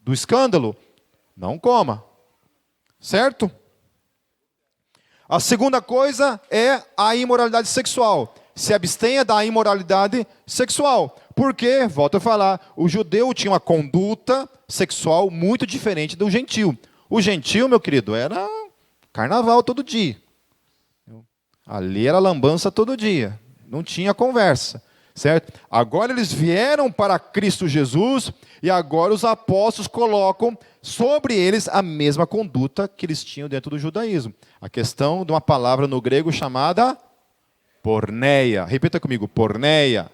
do escândalo, não coma. Certo? A segunda coisa é a imoralidade sexual. Se abstenha da imoralidade sexual. Porque, volto a falar, o judeu tinha uma conduta sexual muito diferente do gentil. O gentil, meu querido, era carnaval todo dia. Ali era lambança todo dia. Não tinha conversa. Certo? Agora eles vieram para Cristo Jesus e agora os apóstolos colocam sobre eles a mesma conduta que eles tinham dentro do judaísmo. A questão de uma palavra no grego chamada porneia. Repita comigo, porneia.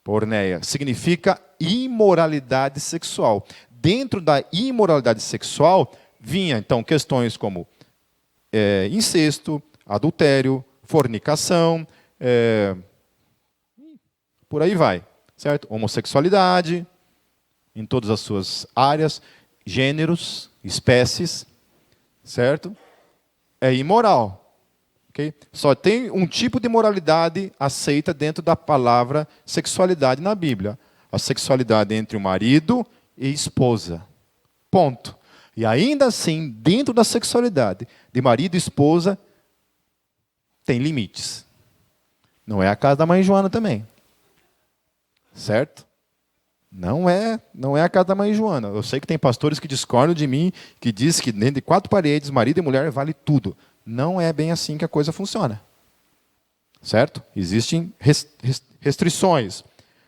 Porneia significa imoralidade sexual. Dentro da imoralidade sexual vinha então questões como incesto, adultério, fornicação, por aí vai, certo? Homossexualidade, em todas as suas áreas, gêneros, espécies, certo? É imoral, ok? Só tem um tipo de moralidade aceita dentro da palavra sexualidade na Bíblia. A sexualidade entre o marido e esposa. Ponto. E ainda assim, dentro da sexualidade de marido e esposa, tem limites. Não é a casa da mãe Joana também. Certo? Não é a casa da mãe Joana. Eu sei que tem pastores que discordam de mim, que diz que dentro de 4 paredes, marido e mulher vale tudo. Não é bem assim que a coisa funciona. Certo? Existem restrições.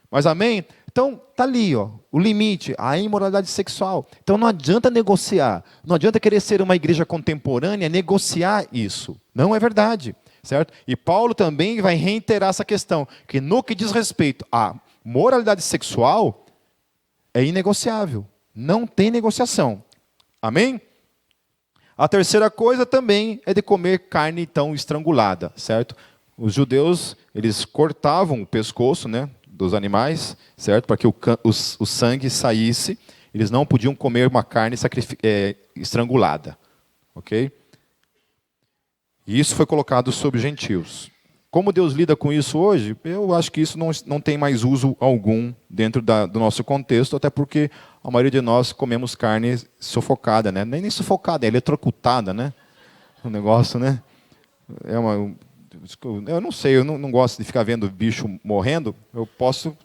Mas amém? Então, está ali, ó, o limite, a imoralidade sexual. Então não adianta negociar. Não adianta querer ser uma igreja contemporânea, negociar isso. Não é verdade. Certo? E Paulo também vai reiterar essa questão, que no que diz respeito à moralidade sexual, é inegociável. Não tem negociação. Amém? A terceira coisa também é de comer carne então estrangulada, certo? Os judeus, eles cortavam o pescoço, né, dos animais, certo? Para que o sangue saísse. Eles não podiam comer uma carne estrangulada. Ok? E isso foi colocado sobre os gentios. Como Deus lida com isso hoje, eu acho que isso não tem mais uso algum dentro do nosso contexto, até porque a maioria de nós comemos carne sufocada, né? Nem sufocada, é eletrocutada, né? O negócio, né? Eu não sei, eu não gosto de ficar vendo bicho morrendo. Eu posso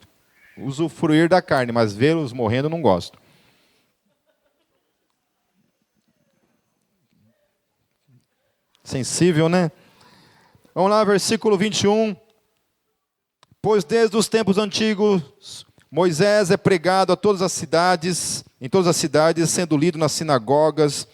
usufruir da carne, mas vê-los morrendo eu não gosto. Sensível, né? Vamos lá, versículo 21. Pois desde os tempos antigos, Moisés é pregado a todas as cidades, em todas as cidades, sendo lido nas sinagogas,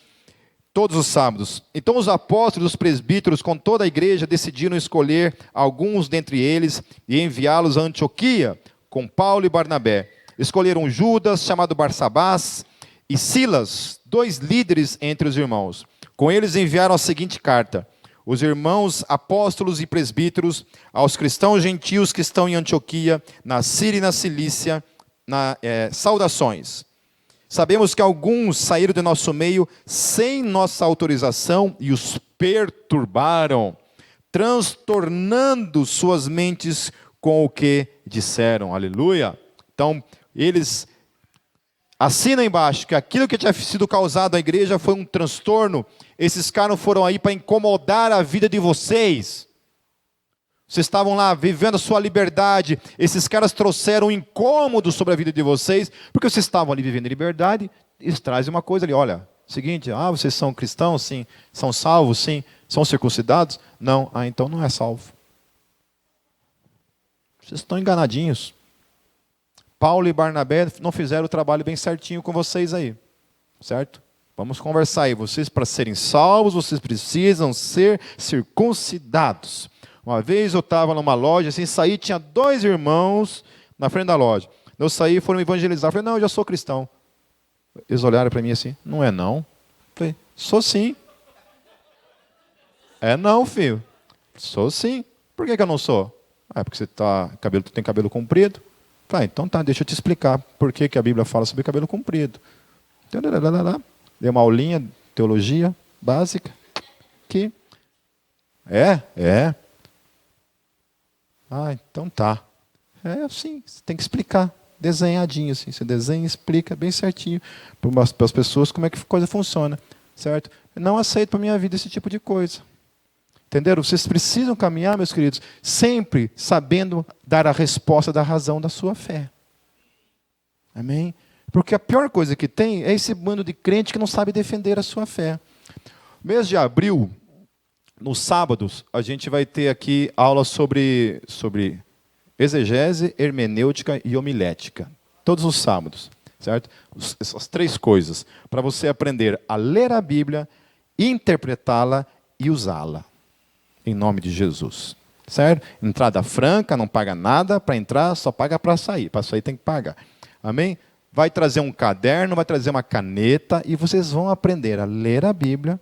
todos os sábados. Então os apóstolos e os presbíteros, com toda a igreja, decidiram escolher alguns dentre eles e enviá-los a Antioquia, com Paulo e Barnabé. Escolheram Judas, chamado Barsabás, e Silas, 2 líderes entre os irmãos. Com eles enviaram a seguinte carta: os irmãos apóstolos e presbíteros, aos cristãos gentios que estão em Antioquia, na Síria e na Cilícia, saudações. Sabemos que alguns saíram de nosso meio sem nossa autorização e os perturbaram, transtornando suas mentes com o que disseram. Aleluia! Então, eles assinam embaixo que aquilo que tinha sido causado à igreja foi um transtorno. Esses caras foram aí para incomodar a vida de vocês. Vocês estavam lá vivendo a sua liberdade. Esses caras trouxeram um incômodo sobre a vida de vocês, porque vocês estavam ali vivendo em liberdade. Eles trazem uma coisa ali, olha, seguinte, vocês são cristãos, sim, são salvos, sim, são circuncidados? Não, então não é salvo. Vocês estão enganadinhos. Paulo e Barnabé não fizeram o trabalho bem certinho com vocês aí, certo? Vamos conversar aí. Vocês, para serem salvos, vocês precisam ser circuncidados. Uma vez eu estava numa loja, assim, saí, tinha 2 irmãos na frente da loja. Eu saí e foram evangelizar. Eu falei, não, eu já sou cristão. Eles olharam para mim assim, não é não? Eu falei, sou sim. É não, filho. Sou sim. Por que eu não sou? Porque você tem cabelo comprido. Eu falei, então tá, deixa eu te explicar por que a Bíblia fala sobre cabelo comprido. Dei uma aulinha de teologia básica. Que então tá. Assim, você tem que explicar. Desenhadinho, assim. Você desenha e explica bem certinho para as pessoas como é que a coisa funciona. Certo? Eu não aceito para a minha vida esse tipo de coisa. Entenderam? Vocês precisam caminhar, meus queridos, sempre sabendo dar a resposta da razão da sua fé. Amém? Porque a pior coisa que tem é esse bando de crente que não sabe defender a sua fé. Mês de abril, nos sábados, a gente vai ter aqui aula sobre exegese, hermenêutica e homilética. Todos os sábados, certo? Essas 3 coisas, para você aprender a ler a Bíblia, interpretá-la e usá-la. Em nome de Jesus. Certo? Entrada franca, não paga nada para entrar, só paga para sair. Para sair tem que pagar. Amém? Vai trazer um caderno, vai trazer uma caneta e vocês vão aprender a ler a Bíblia,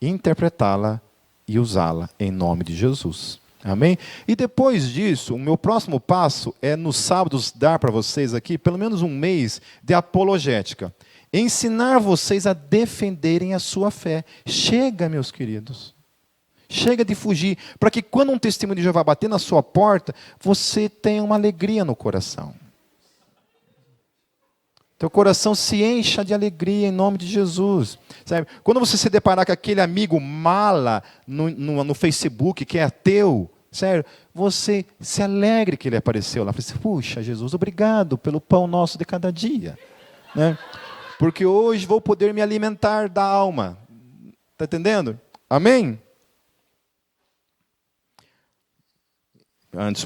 interpretá-la e usá-la em nome de Jesus. Amém? E depois disso, o meu próximo passo é nos sábados dar para vocês aqui pelo menos um mês de apologética. Ensinar vocês a defenderem a sua fé. Chega, meus queridos. Chega de fugir, para que quando um testemunho de Jeová bater na sua porta, você tenha uma alegria no coração. Teu coração se encha de alegria em nome de Jesus. Sabe? Quando você se deparar com aquele amigo mala no Facebook que é ateu, sério, você se alegre que ele apareceu lá. Você, puxa, Jesus, obrigado pelo pão nosso de cada dia. Né? Porque hoje vou poder me alimentar da alma. Está entendendo? Amém?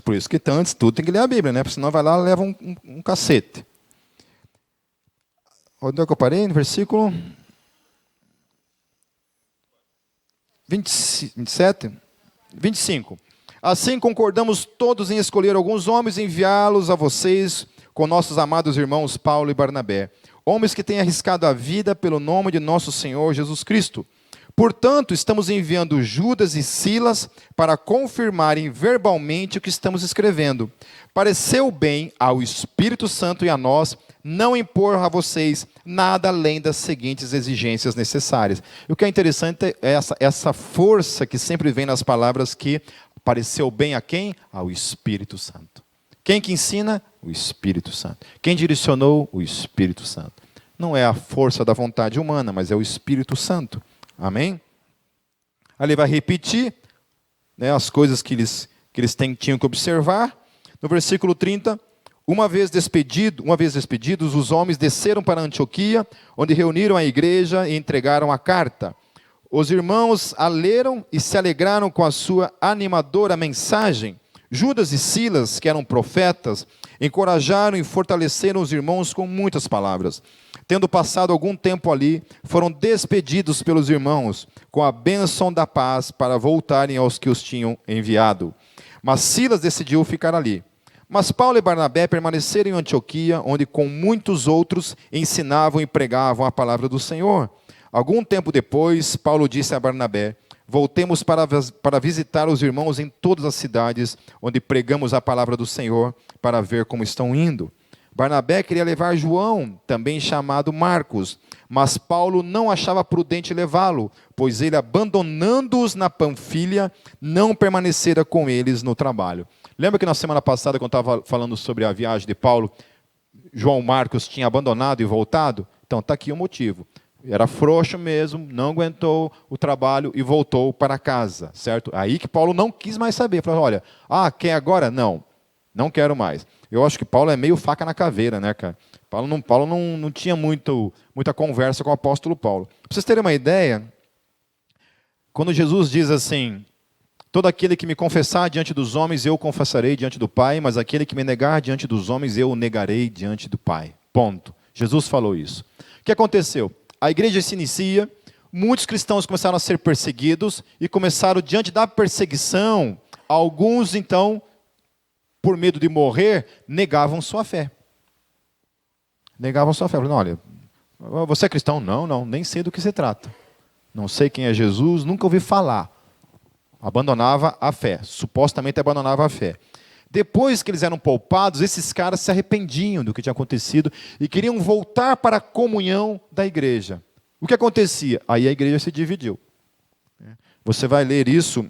Por isso que antes tudo tem que ler a Bíblia, né? Porque senão vai lá e leva um cacete. Onde é que eu parei? No versículo 27? 25. Assim concordamos todos em escolher alguns homens e enviá-los a vocês com nossos amados irmãos Paulo e Barnabé. Homens que têm arriscado a vida pelo nome de nosso Senhor Jesus Cristo. Portanto, estamos enviando Judas e Silas para confirmarem verbalmente o que estamos escrevendo. Pareceu bem ao Espírito Santo e a nós não impor a vocês nada além das seguintes exigências necessárias. O que é interessante é essa força que sempre vem nas palavras que pareceu bem a quem? Ao Espírito Santo. Quem que ensina? O Espírito Santo. Quem direcionou? O Espírito Santo. Não é a força da vontade humana, mas é o Espírito Santo. Amém? Aí ele vai repetir, né, as coisas que eles tinham que observar. No versículo 30, uma vez despedidos, os homens desceram para Antioquia, onde reuniram a igreja e entregaram a carta. Os irmãos a leram e se alegraram com a sua animadora mensagem. Judas e Silas, que eram profetas, encorajaram e fortaleceram os irmãos com muitas palavras. Tendo passado algum tempo ali, foram despedidos pelos irmãos, com a bênção da paz, para voltarem aos que os tinham enviado. Mas Silas decidiu ficar ali. Mas Paulo e Barnabé permaneceram em Antioquia, onde com muitos outros ensinavam e pregavam a palavra do Senhor. Algum tempo depois, Paulo disse a Barnabé: voltemos para visitar os irmãos em todas as cidades onde pregamos a palavra do Senhor, para ver como estão indo. Barnabé queria levar João, também chamado Marcos, mas Paulo não achava prudente levá-lo, pois ele, abandonando-os na Panfilha, não permanecera com eles no trabalho. Lembra que na semana passada, quando estava falando sobre a viagem de Paulo, João Marcos tinha abandonado e voltado? Então está aqui o motivo. Era frouxo mesmo, não aguentou o trabalho e voltou para casa, certo? Aí que Paulo não quis mais saber. Falou, olha, quer agora? Não quero mais. Eu acho que Paulo é meio faca na caveira, né, cara? Paulo não tinha muita conversa com o apóstolo Paulo. Para vocês terem uma ideia, quando Jesus diz assim: todo aquele que me confessar diante dos homens, eu confessarei diante do Pai, mas aquele que me negar diante dos homens, eu o negarei diante do Pai. Ponto. Jesus falou isso. O que aconteceu? A igreja se inicia, muitos cristãos começaram a ser perseguidos, e começaram, diante da perseguição, alguns, então, por medo de morrer, negavam sua fé. Negavam sua fé. Falaram, olha, você é cristão? Não, nem sei do que se trata. Não sei quem é Jesus, nunca ouvi falar. Abandonava a fé, supostamente abandonava a fé. Depois que eles eram poupados, esses caras se arrependiam do que tinha acontecido e queriam voltar para a comunhão da igreja. O que acontecia? Aí a igreja se dividiu. Você vai ler isso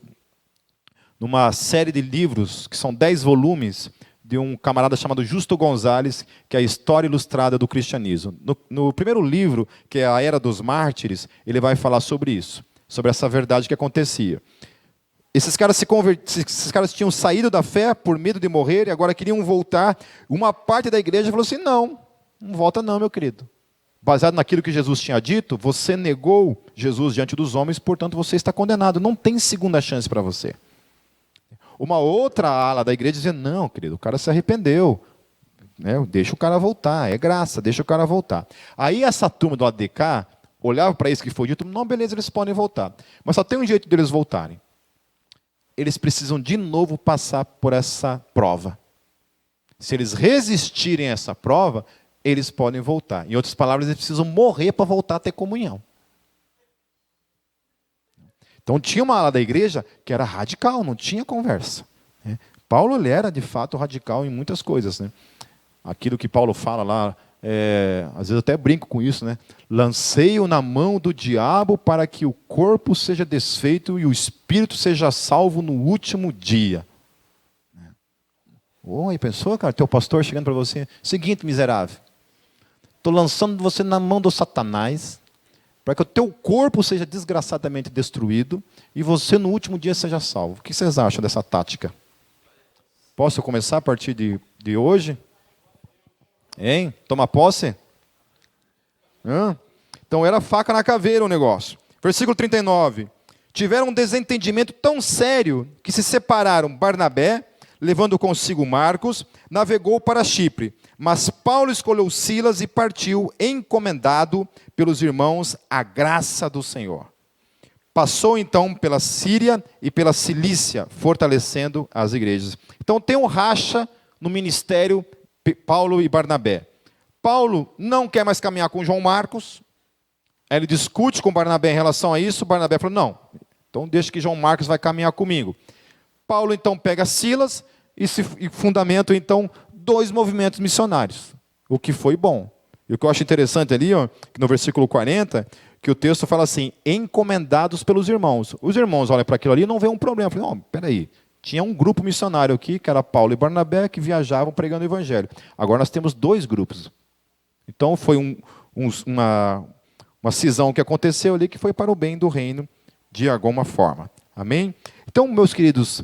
numa série de livros, que são 10 volumes, de um camarada chamado Justo Gonzalez, que é a História Ilustrada do Cristianismo. No primeiro livro, que é A Era dos Mártires, ele vai falar sobre isso, sobre essa verdade que acontecia. Esses caras tinham saído da fé por medo de morrer e agora queriam voltar. Uma parte da igreja falou assim, não volta não, meu querido. Baseado naquilo que Jesus tinha dito, você negou Jesus diante dos homens, portanto você está condenado. Não tem segunda chance para você. Uma outra ala da igreja dizia, não, querido, o cara se arrependeu. Deixa o cara voltar, é graça, deixa o cara voltar. Aí essa turma do ADK olhava para isso que foi dito, não, beleza, eles podem voltar. Mas só tem um jeito deles voltarem. Eles precisam de novo passar por essa prova. Se eles resistirem a essa prova, eles podem voltar. Em outras palavras, eles precisam morrer para voltar a ter comunhão. Então tinha uma ala da igreja que era radical, não tinha conversa. Paulo ele era de fato radical em muitas coisas. Aquilo que Paulo fala lá, às vezes eu até brinco com isso, lancei-o na mão do diabo para que o corpo seja desfeito e o espírito seja salvo no último dia. Aí pensou, cara, teu pastor chegando para você, seguinte, miserável, estou lançando você na mão do Satanás, para que o teu corpo seja desgraçadamente destruído e você no último dia seja salvo. O que vocês acham dessa tática? Posso começar a partir de hoje? Hein? Toma posse? Então era faca na caveira o negócio. Versículo 39. Tiveram um desentendimento tão sério que se separaram. Barnabé, levando consigo Marcos, navegou para Chipre. Mas Paulo escolheu Silas e partiu, encomendado pelos irmãos à graça do Senhor. Passou então pela Síria e pela Cilícia, fortalecendo as igrejas. Então tem um racha no ministério Paulo e Barnabé. Paulo não quer mais caminhar com João Marcos. Ele discute com Barnabé em relação a isso. Barnabé falou, não, então deixa que João Marcos vai caminhar comigo. Paulo então pega Silas e fundamenta então 2 movimentos missionários, o que foi bom. E o que eu acho interessante ali, que no versículo 40, que o texto fala assim, encomendados pelos irmãos. Os irmãos olham para aquilo ali e não veem um problema. Falam, não, peraí, tinha um grupo missionário aqui, que era Paulo e Barnabé, que viajavam pregando o evangelho. Agora nós temos 2 grupos. Então foi uma cisão que aconteceu ali, que foi para o bem do reino, de alguma forma. Amém? Então, meus queridos,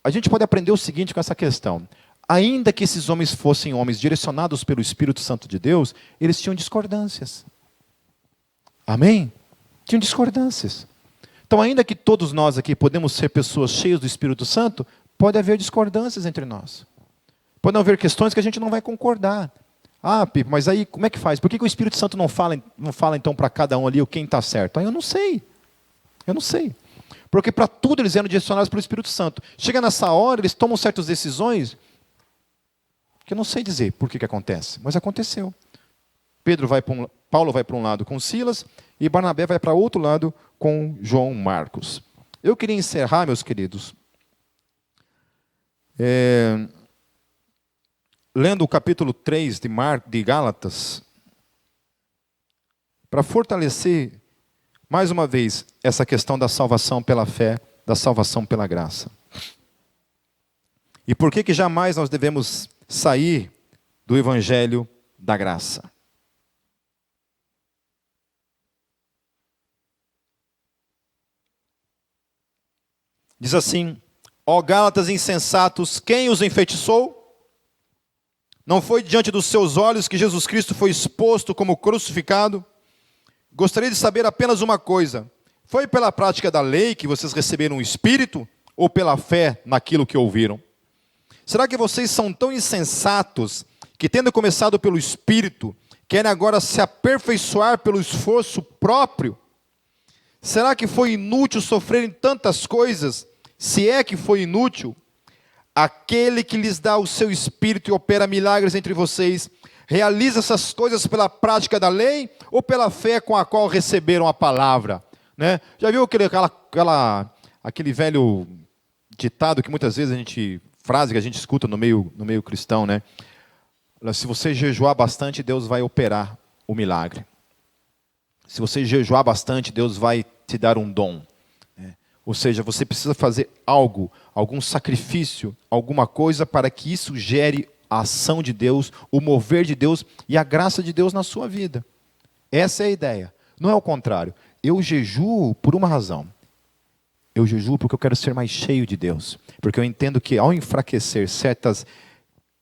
a gente pode aprender o seguinte com essa questão. Ainda que esses homens fossem homens direcionados pelo Espírito Santo de Deus, eles tinham discordâncias. Amém? Tinham discordâncias. Então, ainda que todos nós aqui podemos ser pessoas cheias do Espírito Santo, pode haver discordâncias entre nós. Podem haver questões que a gente não vai concordar. Ah, Pipo, mas aí como é que faz? Por que o Espírito Santo não fala então para cada um ali o quem está certo? Aí eu não sei. Eu não sei. Porque para tudo eles eram direcionados pelo Espírito Santo. Chega nessa hora, eles tomam certas decisões que eu não sei dizer por que acontece, mas aconteceu. Paulo vai para um lado com Silas e Barnabé vai para outro lado com João Marcos. Eu queria encerrar, meus queridos, lendo o capítulo 3 de Gálatas, para fortalecer, mais uma vez, essa questão da salvação pela fé, da salvação pela graça. E por que jamais nós devemos sair do evangelho da graça? Diz assim: ó Gálatas insensatos, quem os enfeitiçou? Não foi diante dos seus olhos que Jesus Cristo foi exposto como crucificado? Gostaria de saber apenas uma coisa: foi pela prática da lei que vocês receberam o Espírito, ou pela fé naquilo que ouviram? Será que vocês são tão insensatos que, tendo começado pelo Espírito, querem agora se aperfeiçoar pelo esforço próprio? Será que foi inútil sofrerem tantas coisas? Se é que foi inútil, aquele que lhes dá o seu Espírito e opera milagres entre vocês, realiza essas coisas pela prática da lei ou pela fé com a qual receberam a palavra? Né? Já viu aquele velho ditado que muitas vezes frase que a gente escuta no meio cristão, né? Se você jejuar bastante, Deus vai operar o milagre. Se você jejuar bastante, Deus vai te dar um dom. Ou seja, você precisa fazer algo, algum sacrifício, alguma coisa para que isso gere a ação de Deus, o mover de Deus e a graça de Deus na sua vida. Essa é a ideia. Não é o contrário. Eu jejuo por uma razão. Eu jejuo porque eu quero ser mais cheio de Deus. Porque eu entendo que ao enfraquecer certas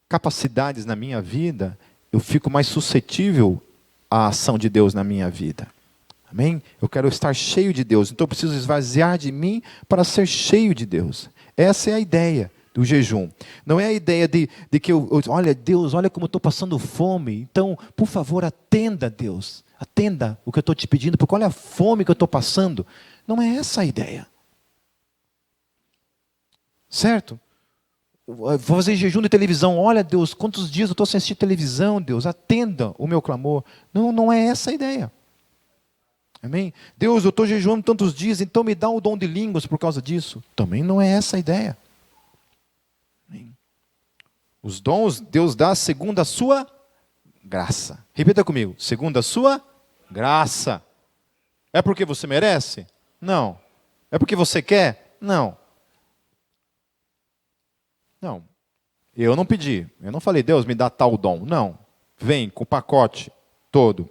capacidades na minha vida, eu fico mais suscetível à ação de Deus na minha vida. Amém? Eu quero estar cheio de Deus, então eu preciso esvaziar de mim para ser cheio de Deus. Essa é a ideia do jejum. Não é a ideia de que olha Deus, olha como eu estou passando fome, então, por favor, atenda Deus. Atenda o que eu estou te pedindo, porque olha a fome que eu estou passando. Não é essa a ideia. Certo? Vou fazer jejum de televisão. Olha Deus, quantos dias eu estou sem assistir televisão, Deus, atenda o meu clamor. Não, não é essa a ideia. Amém? Deus, eu estou jejuando tantos dias, então me dá o dom de línguas por causa disso. Também não é essa a ideia. Amém? Os dons Deus dá segundo a sua graça. Repita comigo. Segundo a sua graça. É porque você merece? Não. É porque você quer? Não. Não. Eu não pedi. Eu não falei, Deus, me dá tal dom. Não. Vem com o pacote todo.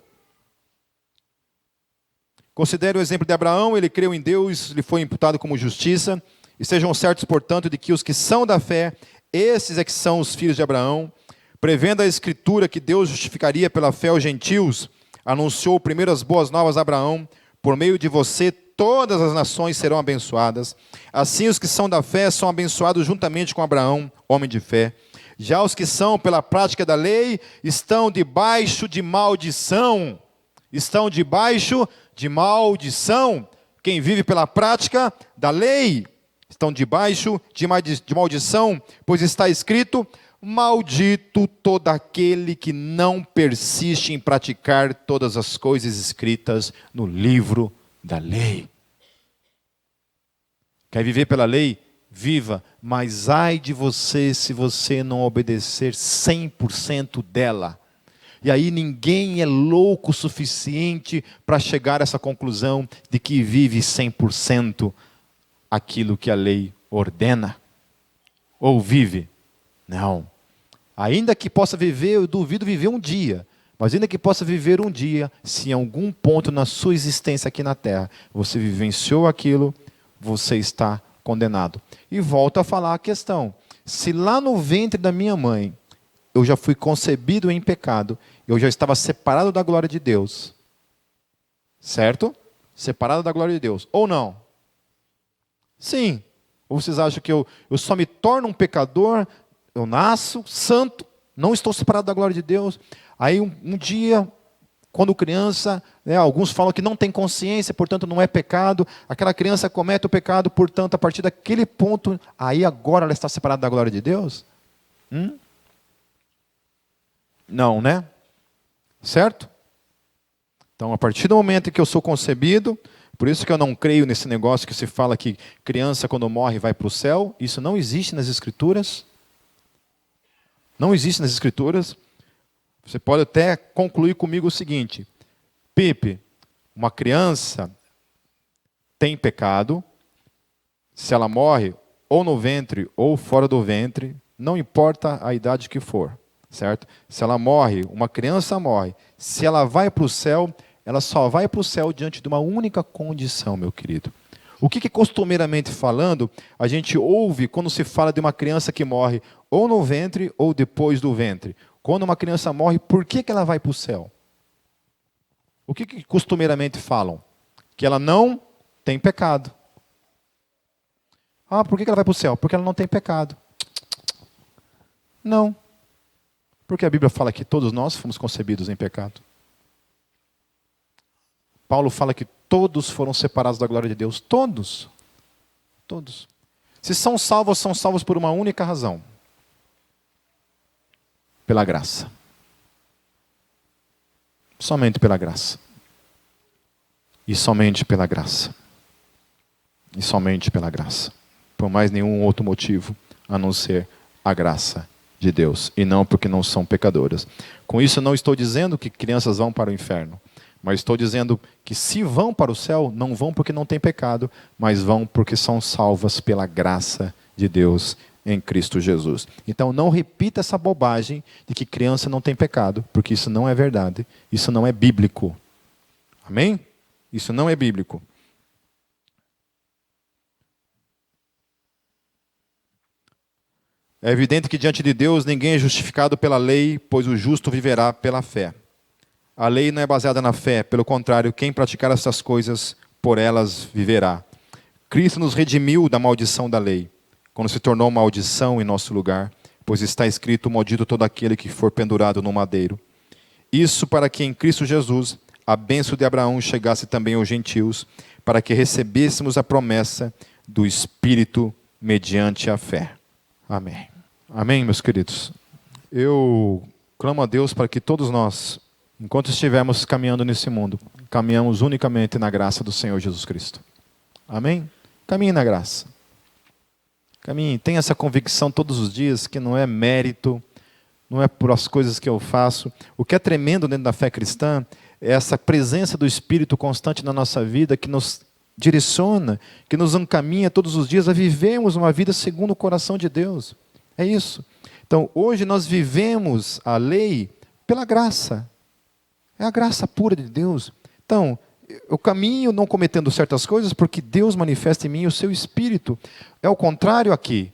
Considere o exemplo de Abraão, ele creu em Deus, lhe foi imputado como justiça, e sejam certos, portanto, de que os que são da fé, esses é que são os filhos de Abraão, prevendo a Escritura que Deus justificaria pela fé os gentios, anunciou primeiro as boas novas a Abraão, por meio de você todas as nações serão abençoadas. Assim os que são da fé são abençoados juntamente com Abraão, homem de fé. Já os que são pela prática da lei estão debaixo de maldição. Estão debaixo de maldição. Quem vive pela prática da lei estão debaixo de maldição, pois está escrito: maldito todo aquele que não persiste em praticar todas as coisas escritas no livro da lei. Quer viver pela lei? Viva, mas ai de você se você não obedecer 100% dela. E aí ninguém é louco o suficiente para chegar a essa conclusão de que vive 100% aquilo que a lei ordena. Ou vive? Não. Ainda que possa viver, eu duvido viver um dia. Mas ainda que possa viver um dia, se em algum ponto na sua existência aqui na Terra, você vivenciou aquilo, você está condenado. E volto a falar a questão. Se lá no ventre da minha mãe eu já fui concebido em pecado, eu já estava separado da glória de Deus, certo? Separado da glória de Deus, ou não? Sim. Ou vocês acham que eu só me torno um pecador, eu nasço santo, não estou separado da glória de Deus, aí um dia, quando criança, alguns falam que não tem consciência, portanto não é pecado, aquela criança comete o pecado, portanto a partir daquele ponto, aí agora ela está separada da glória de Deus? Não, né? Certo? Então, a partir do momento em que eu sou concebido, por isso que eu não creio nesse negócio que se fala que criança quando morre vai para o céu, isso não existe nas Escrituras. Não existe nas Escrituras. Você pode até concluir comigo o seguinte: Pipe, uma criança tem pecado, se ela morre ou no ventre ou fora do ventre, não importa a idade que for. Certo? Se ela morre, uma criança morre, se ela vai para o céu, ela só vai para o céu diante de uma única condição, meu querido. O que costumeiramente falando, a gente ouve quando se fala de uma criança que morre ou no ventre ou depois do ventre? Quando uma criança morre, por que ela vai para o céu? O que costumeiramente falam? Que ela não tem pecado. Ah, por que ela vai para o céu? Porque ela não tem pecado. Não. Porque a Bíblia fala que todos nós fomos concebidos em pecado. Paulo fala que todos foram separados da glória de Deus. Todos. Todos. Se são salvos por uma única razão. Pela graça. Somente pela graça. E somente pela graça. E somente pela graça. Por mais nenhum outro motivo, a não ser a graça de Deus, e não porque não são pecadoras. Com isso não estou dizendo que crianças vão para o inferno, mas estou dizendo que se vão para o céu, não vão porque não têm pecado, mas vão porque são salvas pela graça de Deus em Cristo Jesus. Então não repita essa bobagem de que criança não tem pecado, porque isso não é verdade, isso não é bíblico. Amém? Isso não é bíblico. É evidente que diante de Deus ninguém é justificado pela lei, pois o justo viverá pela fé. A lei não é baseada na fé, pelo contrário, quem praticar essas coisas, por elas viverá. Cristo nos redimiu da maldição da lei, quando se tornou maldição em nosso lugar, pois está escrito: maldito todo aquele que for pendurado no madeiro. Isso para que em Cristo Jesus a bênção de Abraão chegasse também aos gentios, para que recebêssemos a promessa do Espírito mediante a fé. Amém. Amém, meus queridos. Eu clamo a Deus para que todos nós, enquanto estivermos caminhando nesse mundo, caminhamos unicamente na graça do Senhor Jesus Cristo. Amém? Caminhe na graça. Caminhe, tenha essa convicção todos os dias que não é mérito, não é por as coisas que eu faço. O que é tremendo dentro da fé cristã é essa presença do Espírito constante na nossa vida que nos direciona, que nos encaminha todos os dias a vivermos uma vida segundo o coração de Deus. É isso. Então, hoje nós vivemos a lei pela graça. É a graça pura de Deus. Então, eu caminho não cometendo certas coisas porque Deus manifesta em mim o seu Espírito. É o contrário aqui.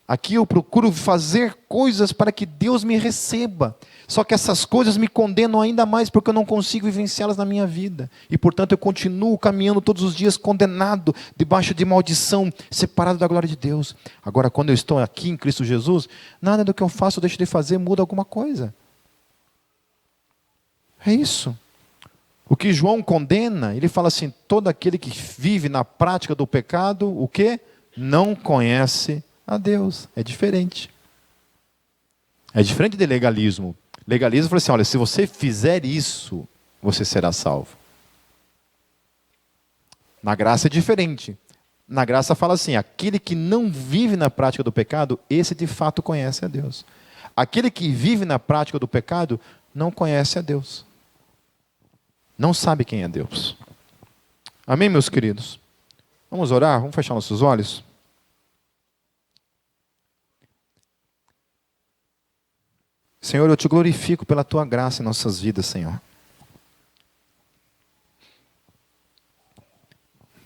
Aqui eu procuro fazer coisas para que Deus me receba. Só que essas coisas me condenam ainda mais porque eu não consigo vivenciá-las na minha vida. E, portanto, eu continuo caminhando todos os dias condenado, debaixo de maldição, separado da glória de Deus. Agora, quando eu estou aqui em Cristo Jesus, nada do que eu faço ou deixo de fazer muda alguma coisa. É isso. O que João condena, ele fala assim: todo aquele que vive na prática do pecado, o quê? Não conhece a Deus. É diferente. É diferente de legalismo. Legalismo fala assim: olha, se você fizer isso, você será salvo. Na graça é diferente. Na graça fala assim: aquele que não vive na prática do pecado, esse de fato conhece a Deus. Aquele que vive na prática do pecado, não conhece a Deus. Não sabe quem é Deus. Amém, meus queridos? Vamos orar? Vamos fechar nossos olhos? Senhor, eu te glorifico pela tua graça em nossas vidas, Senhor.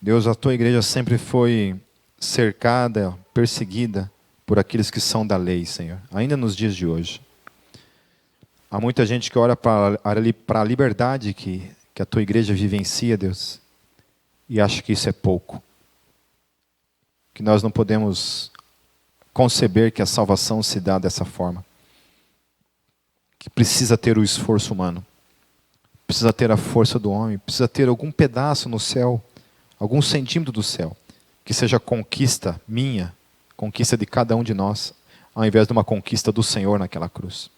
Deus, a tua igreja sempre foi cercada, perseguida por aqueles que são da lei, Senhor, ainda nos dias de hoje. Há muita gente que ora para a liberdade que a tua igreja vivencia, Deus, e acha que isso é pouco. Que nós não podemos conceber que a salvação se dá dessa forma. Que precisa ter o esforço humano. Precisa ter a força do homem. Precisa ter algum pedaço no céu, algum centímetro do céu, que seja conquista minha, conquista de cada um de nós, ao invés de uma conquista do Senhor naquela cruz.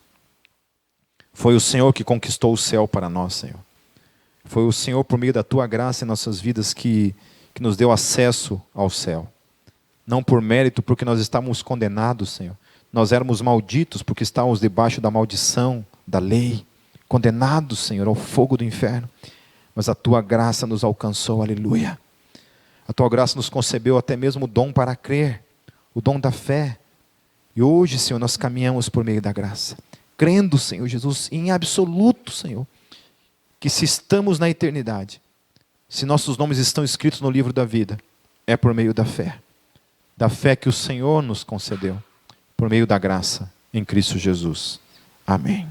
Foi o Senhor que conquistou o céu para nós, Senhor. Foi o Senhor, por meio da tua graça em nossas vidas, que nos deu acesso ao céu. Não por mérito, porque nós estávamos condenados, Senhor. Nós éramos malditos porque estávamos debaixo da maldição, da lei. Condenados, Senhor, ao fogo do inferno. Mas a tua graça nos alcançou, aleluia. A tua graça nos concebeu até mesmo o dom para crer, o dom da fé. E hoje, Senhor, nós caminhamos por meio da graça. Crendo, Senhor Jesus, em absoluto, Senhor, que se estamos na eternidade, se nossos nomes estão escritos no livro da vida, é por meio da fé. Da fé que o Senhor nos concedeu, por meio da graça em Cristo Jesus. Amém.